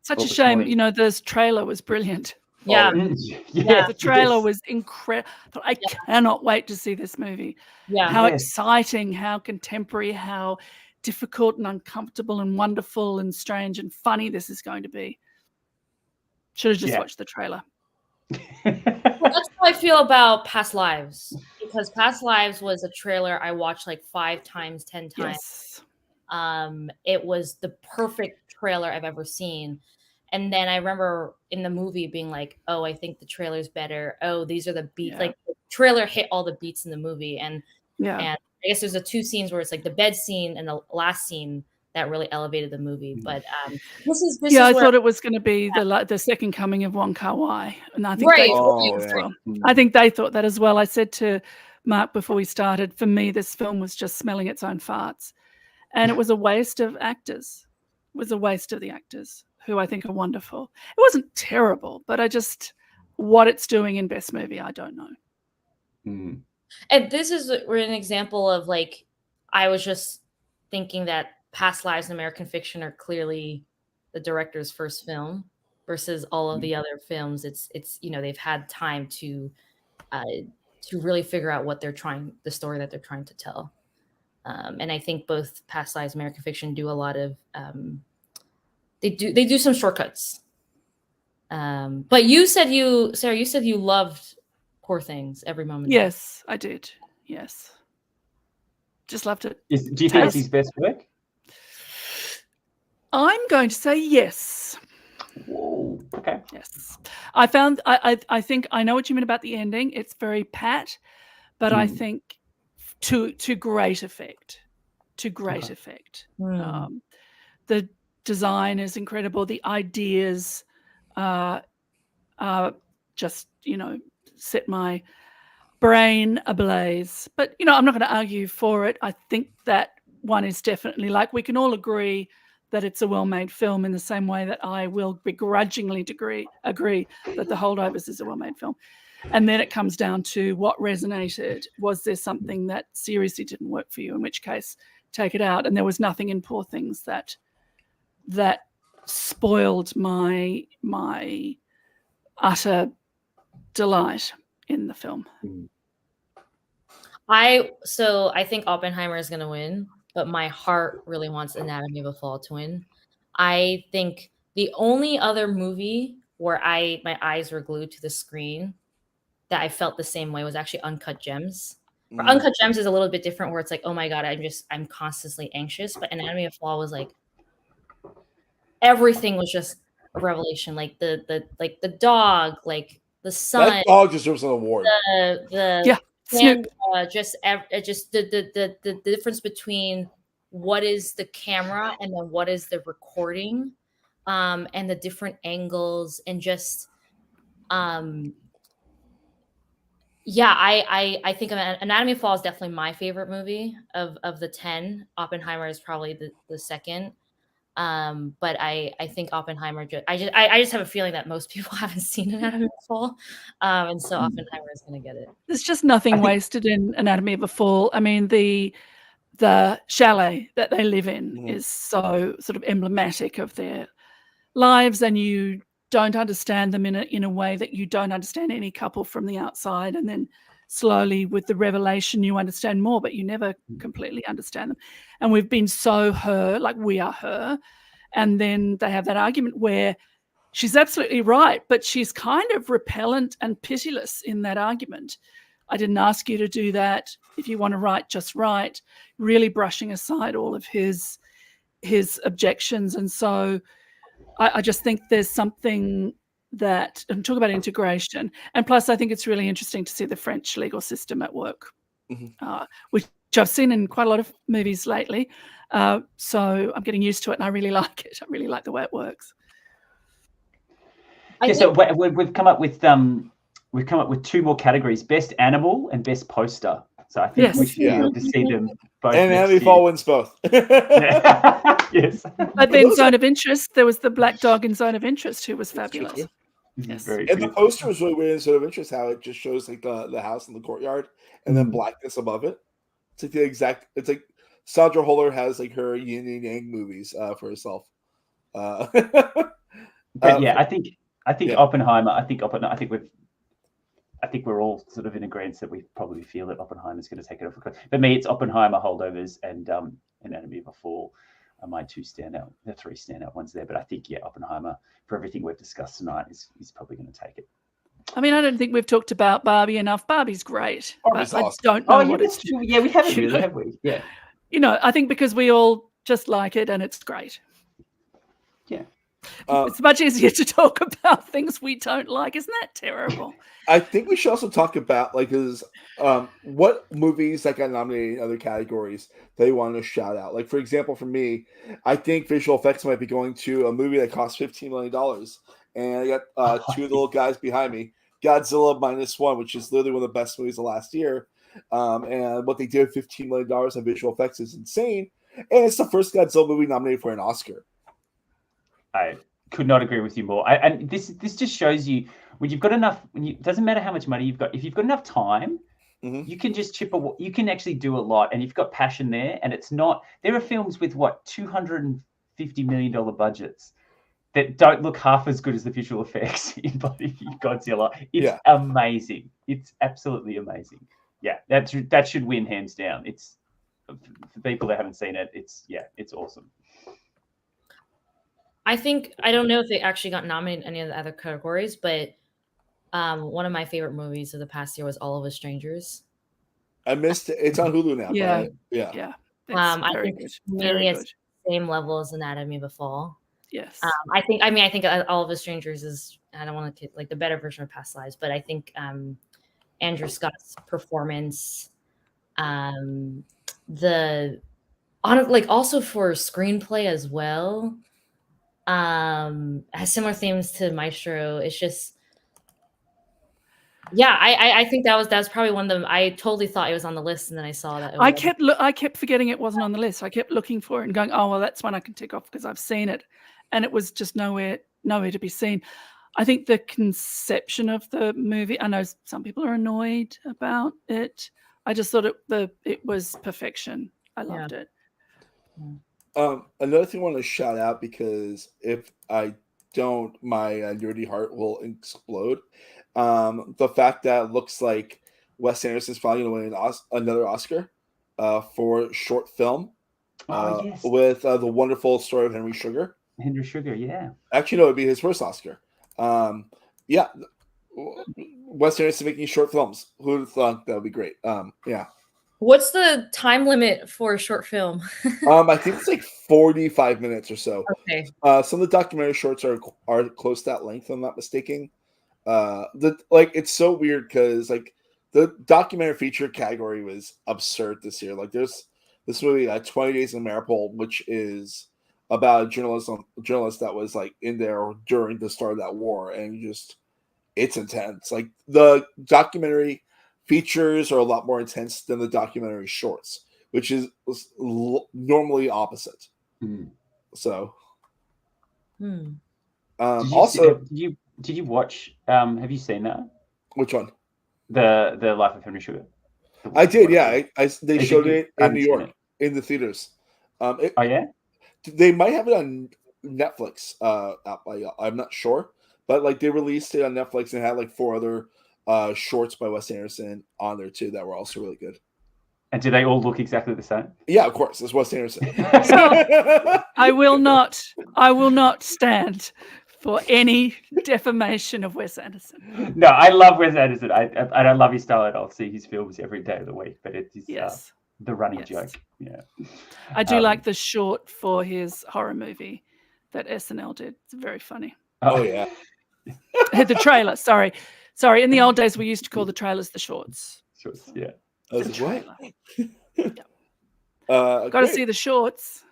Such a shame. This trailer was brilliant. Yeah. The trailer was incredible. I cannot wait to see this movie. Yeah. How exciting, how contemporary, how difficult and uncomfortable and wonderful and strange and funny this is going to be. Should have just watched the trailer. Well, that's how I feel about Past Lives, because Past Lives was a trailer I watched like 5 times, 10 times. Yes. It was the perfect trailer I've ever seen. And then I remember in the movie being like, oh, I think the trailer's better. Oh, these are the beats. Yeah. Like the trailer hit all the beats in the movie. And I guess there's 2 scenes where it's like the bed scene and the last scene that really elevated the movie. But this is I thought it was going to be the second coming of Wong Kar-wai, and I think I think they thought that as well. I said to Mark before we started, for me, this film was just smelling its own farts, and it was a waste of actors. It was a waste of the actors, who I think are wonderful. It wasn't terrible, but what it's doing in Best Movie, I don't know. And this is an example of like, I was just thinking that Past Lives and American Fiction are clearly the director's first film versus all of the other films. It's they've had time to really figure out the story that they're trying to tell. And I think both Past Lives and American Fiction do a lot of they do some shortcuts. But Sarah, you said you loved Poor Things every moment. Yes, I did. Yes. Just loved it. Do you think it's his best work? I'm going to say yes. Whoa. Okay. Yes. I think I know what you mean about the ending. It's very pat, but I think to great effect. To great effect. The design is incredible. The ideas just, set my brain ablaze. But, I'm not going to argue for it. I think that one is definitely, like, we can all agree that it's a well-made film in the same way that I will begrudgingly agree that The Holdovers is a well-made film. And then it comes down to what resonated. Was there something that seriously didn't work for you? In which case, take it out. And there was nothing in Poor Things that spoiled my utter delight in the film. I think Oppenheimer is going to win, but my heart really wants Anatomy of a Fall to win. I think the only other movie where my eyes were glued to the screen, that I felt the same way, was actually Uncut Gems. Uncut Gems is a little bit different, where it's like, oh my god, I'm constantly anxious. But Anatomy of Fall was like, everything was just a revelation. Like the dog, like the sun, that dog deserves an award. Yeah, Snoop. just the difference between what is the camera and then what is the recording, and the different angles, and just yeah, I think Anatomy of Fall is definitely my favorite movie of the 10. Oppenheimer is probably the second. But I think Oppenheimer I just have a feeling that most people haven't seen Anatomy of a Fall. And so Oppenheimer is gonna get it. There's just nothing wasted in Anatomy of a Fall. I mean, the chalet that they live in is so sort of emblematic of their lives, and you don't understand them in a way that you don't understand any couple from the outside, and then slowly with the revelation you understand more, but you never completely understand them. And we've been so her, like we are her, and then they have that argument where she's absolutely right, but she's kind of repellent and pitiless in that argument. I didn't ask you to do that. If you want to write, just write, really brushing aside all of his objections. And so I just think there's something that, and talk about integration. And plus, I think it's really interesting to see the French legal system at work, which I've seen in quite a lot of movies lately. So I'm getting used to it, and I really like it. I really like the way it works. So we've come up with two more categories: best animal and best poster. So I think we should be able to see them both. And Anatomy of Fall wins both. Yes. But then Zone of Interest, there was the black dog in Zone of Interest who was fabulous. Yes. And the poster was really weird in Zone of Interest, how it just shows like the house in the courtyard and then blackness above it. It's like it's like Sandra Huller has like her yin and yang movies for herself. But yeah, I think Oppenheimer. I think we're all sort of in agreement that we probably feel that Oppenheimer's going to take it off. For me, it's Oppenheimer, Holdovers, and Anatomy of a Fall are my three standout ones there. But I think Oppenheimer, for everything we've discussed tonight, is probably going to take it. I mean, I don't think we've talked about Barbie enough. Barbie's great. Barbie's but awesome. I don't know what it's. Yeah, we haven't really, have we? Yeah. I think because we all just like it and it's great. Yeah. It's much easier to talk about things we don't like. Isn't that terrible? I think we should also talk about what movies that got nominated in other categories they want to shout out. Like, for example, for me, I think visual effects might be going to a movie that cost $15 million. And I got two of the little guys behind me. Godzilla -1, which is literally one of the best movies of last year. And what they did with $15 million on visual effects is insane. And it's the first Godzilla movie nominated for an Oscar. I could not agree with you more. And this just shows you when you've got enough. It doesn't matter how much money you've got. If you've got enough time, you can just you can actually do a lot. And you've got passion there. And it's not. There are films with $250 million budgets that don't look half as good as the visual effects in Godzilla. It's amazing. It's absolutely amazing. Yeah, that should win hands down. It's for people that haven't seen it. It's awesome. I don't know if it actually got nominated in any of the other categories, but one of my favorite movies of the past year was All of Us Strangers. I missed it. It's on Hulu now. Yeah. I think maybe it's the same level as Anatomy of a Fall. Yes. I think All of Us Strangers is, I don't want to like the better version of Past Lives, but I think Andrew Scott's performance, also for screenplay as well, has similar themes to Maestro. It's just, I think that was probably one of them. I totally thought it was on the list, and then I saw that. I kept forgetting it wasn't on the list. I kept looking for it and going, oh well, that's one I can tick off because I've seen it, and it was just nowhere to be seen. I think the conception of the movie, I know some people are annoyed about it. I just thought it was perfection. I loved it. Another thing I want to shout out, because if I don't, my nerdy heart will explode. The fact that it looks like Wes Anderson's probably going to win another Oscar for short film with The Wonderful Story of Henry Sugar. Henry Sugar, yeah. Actually, no, it would be his first Oscar. Yeah, Wes Anderson making short films. Who would have thought that would be great? Yeah. What's the time limit for a short film? I think it's like 45 minutes or so. Okay. Some of the documentary shorts are close to that length, if I'm not mistaken. It's so weird because like the documentary feature category was absurd this year. Like there's this movie, 20 Days in Mariupol, which is about a journalist that was like in there during the start of that war, and just it's intense. Like the documentary features are a lot more intense than the documentary shorts, which is normally opposite. So, also, did you watch? Have you seen that? Which one? The Life of Henry Sugar. I did. Yeah, they showed it in New York it. in the theaters. Oh yeah. They might have it on Netflix. I'm not sure, but like they released it on Netflix and had like 4 other shorts by Wes Anderson on there too that were also really good. And do they all look exactly the same? Yeah, of course. It's Wes Anderson. I will not stand for any defamation of Wes Anderson. No, I love Wes Anderson. I love his style, and I'll see his films every day of the week. But it is the running joke. Yeah, I do like the short for his horror movie that SNL did. It's very funny. Oh yeah. The trailer. Sorry. In the old days, we used to call the trailers the shorts. Shorts, yeah. I was like, what? Got to see the shorts.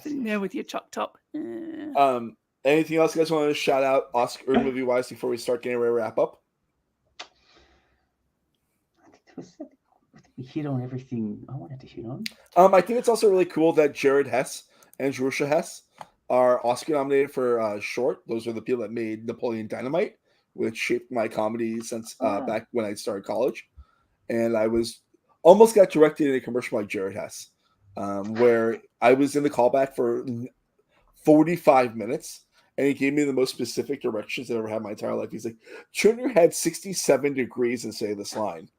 Sitting there with your chalk top. Anything else you guys want to shout out Oscar movie wise before we start getting ready to wrap up? I think we hit on everything I wanted to hit on. I think it's also really cool that Jared Hess and Jerusha Hess are Oscar nominated for short. Those are the people that made Napoleon Dynamite, which shaped my comedy since back when I started college. And I almost got directed in a commercial by Jared Hess, where I was in the callback for 45 minutes, and he gave me the most specific directions I've ever had in my entire life. He's like, turn your head 67 degrees and say this line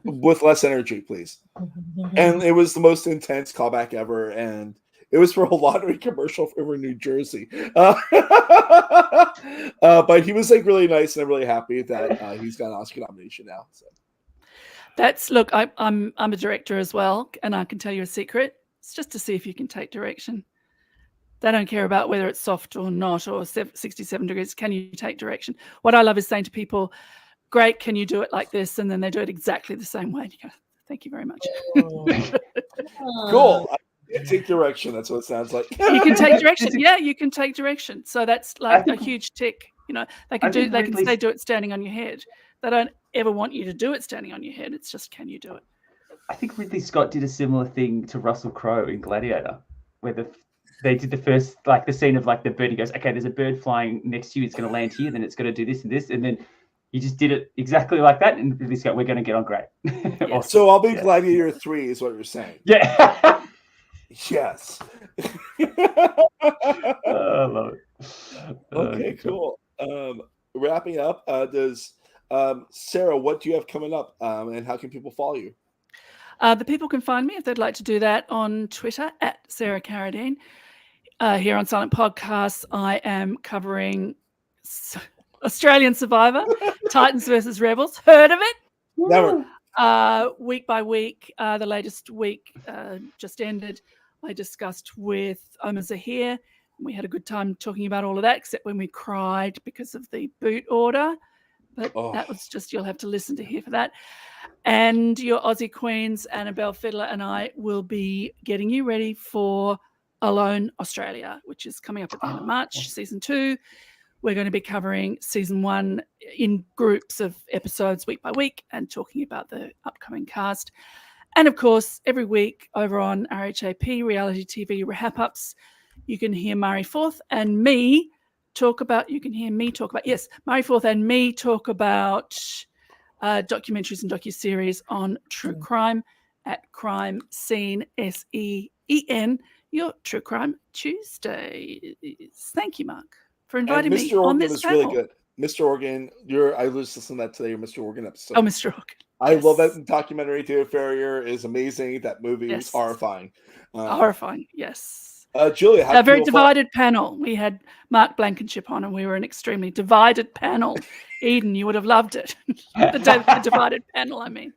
with less energy, please. And it was the most intense callback ever, and it was for a lottery commercial for New Jersey. But he was like really nice, and I'm really happy that he's got an Oscar nomination now. So. Look, I'm a director as well, and I can tell you a secret. It's just to see if you can take direction. They don't care about whether it's soft or not, or 67 degrees. Can you take direction? What I love is saying to people, great, can you do it like this? And then they do it exactly the same way. And you go, thank you very much. Cool. I take direction. That's what it sounds like. You can take direction. Yeah, you can take direction. So that's like a huge tick. You know, they can say do it standing on your head. They don't ever want you to do it standing on your head. It's just, can you do it? I think Ridley Scott did a similar thing to Russell Crowe in Gladiator, where they did the first, like the scene of like the bird. He goes, okay, there's a bird flying next to you. It's going to land here. Then it's going to do this and this. And then he just did it exactly like that. And Ridley Scott, we're going to get on great. Awesome. So I'll be Gladiator 3 is what you're saying. Yeah. Yes. I love it. Okay, cool. Wrapping up, does Sarah, what do you have coming up, and how can people follow you? The people can find me if they'd like to do that on Twitter at Sarah Carradine. Here on Silent Podcasts, I am covering Australian Survivor, Titans versus Rebels. Heard of it? Never. Week by week, the latest week just ended. I discussed with Omar Zahir. We had a good time talking about all of that, except when we cried because of the boot order. But that was just, you'll have to listen to hear for that. And your Aussie Queens, Annabelle Fiddler, and I will be getting you ready for Alone Australia, which is coming up at the end of March, season 2. We're going to be covering season 1 in groups of episodes week by week and talking about the upcoming cast. And of course, every week over on RHAP, Reality TV Wrap-Ups, you can hear Murray Forth and me talk about, Murray Forth and me talk about documentaries and docuseries on true crime at Crime Scene, SEEN, your True Crime Tuesdays. Thank you, Mark, for inviting me on this panel. Really good. Mr. Organ, I was listening to that today, your Mr. Organ episode. Oh, Mr. Organ. I love that documentary. David Farrier is amazing. That movie is horrifying. Horrifying, yes. Julia, how A very can people follow- divided panel. We had Mark Blankenship on, and we were an extremely divided panel. Eden, you would have loved it. the divided panel, I mean.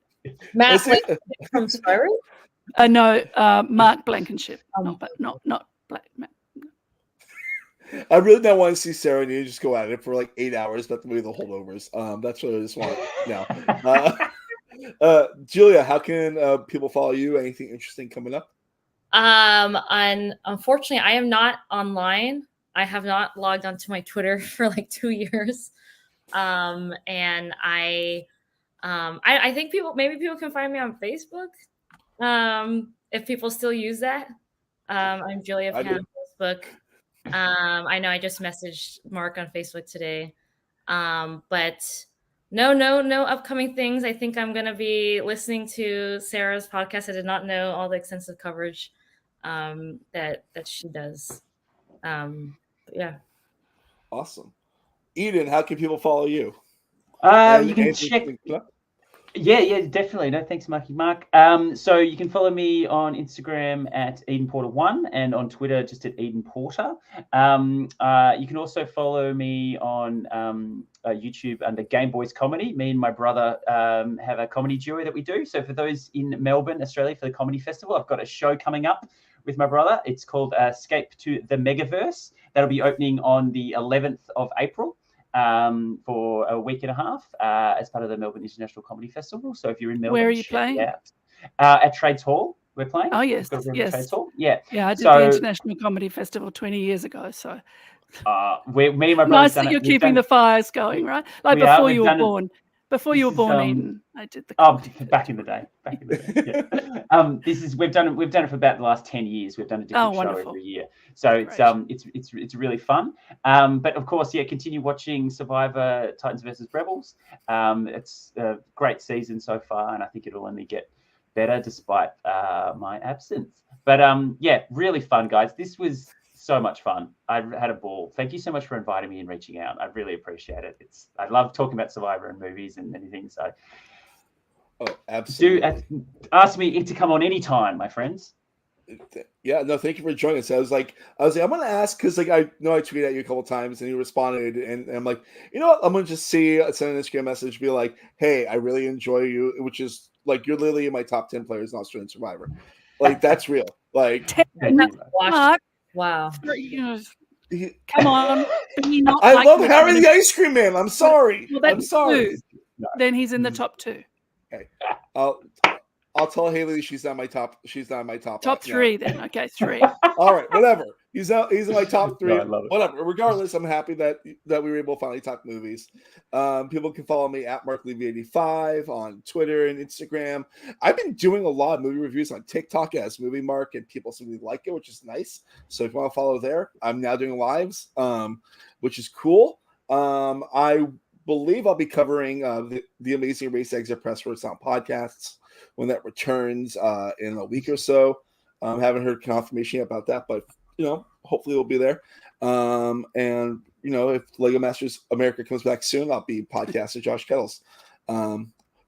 Matt Is it- from Spyro? No, Mark Blankenship. Not Black. I really don't want to see Sarah and you just go at it for like 8 hours about the movie The Holdovers. That's what I just want now. Julia, how can people follow you? Anything interesting coming up? Unfortunately, I am not online. I have not logged onto my Twitter for like 2 years. And I think maybe people can find me on Facebook. If people still use that. I'm Julia Pan on Facebook. I know I just messaged Mark on Facebook today. But no upcoming things. I think I'm gonna be listening to Sarah's podcast. I did not know all the extensive coverage that she does. Yeah. Awesome. Eden, how can people follow you? You can check. Yeah, definitely. No, thanks, Marky Mark. So you can follow me on Instagram at EdenPorter1 and on Twitter just at Eden Porter. You can also follow me on YouTube under Game Boys Comedy. Me and my brother have a comedy duo that we do. So for those in Melbourne, Australia, for the Comedy Festival, I've got a show coming up with my brother. It's called Escape to the Megaverse. That'll be opening on the 11th of April. For a week and a half as part of the Melbourne International Comedy Festival. So if you're in Melbourne, where are you playing? At Trades Hall, we're playing. Oh yes, yes. Trades Hall. Yeah. Yeah, I did the International Comedy Festival 20 years ago. So me and my brother. Nice that you're keeping the fires going, right? Like before you were born. Before you were born, Eden, I did the. Back in the day. Yeah. We've done it for about the last 10 years. We've done a different show every year, so it's really fun. But of course, continue watching Survivor: Titans vs Rebels. It's a great season so far, and I think it'll only get better despite my absence. But really fun, guys. This was so much fun. I had a ball. Thank you so much for inviting me and reaching out. I really appreciate it. I love talking about Survivor and movies and anything. So, absolutely. Do ask me to come on anytime, my friends. Yeah, no, thank you for joining us. I was like, I'm gonna ask because I know I tweeted at you a couple times and you responded, and I'm like, you know what? I'm gonna just send an Instagram message, be like, hey, I really enjoy you, which is like you're literally in my top 10 players in Australian Survivor. Like that's real. Like, wow. Come on. I love Harry the Ice Cream Man. I'm sorry. Well, I'm sorry. Then he's in the top 2. Okay. I'll tell Haley she's not my top. She's not my top. Top 3 then. Okay, 3. All right, whatever. He's in my top 3. No, I love it. Whatever. Regardless, I'm happy that we were able to finally talk movies. People can follow me at MarkLevy85 on Twitter and Instagram. I've been doing a lot of movie reviews on TikTok as Movie Mark, and people seem to like it, which is nice. So if you want to follow there, I'm now doing lives, which is cool. I believe I'll be covering the Amazing Race Exit Press for Sound podcasts when that returns in a week or so. Haven't heard confirmation about that, but hopefully we'll be there. And if Lego Masters America comes back soon, I'll be podcasting Josh Kettles.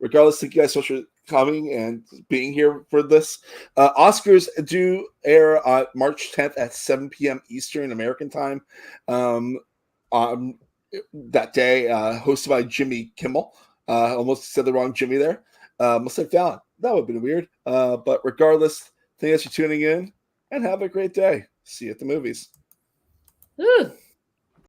Regardless, thank you guys so much for coming and being here for this. Oscars do air on March 10th at 7 p.m. Eastern American time. That day, hosted by Jimmy Kimmel. Almost said the wrong Jimmy there. Almost said Fallon. That would have been weird. But regardless, thank you guys for tuning in and have a great day. See you at the movies. Ooh.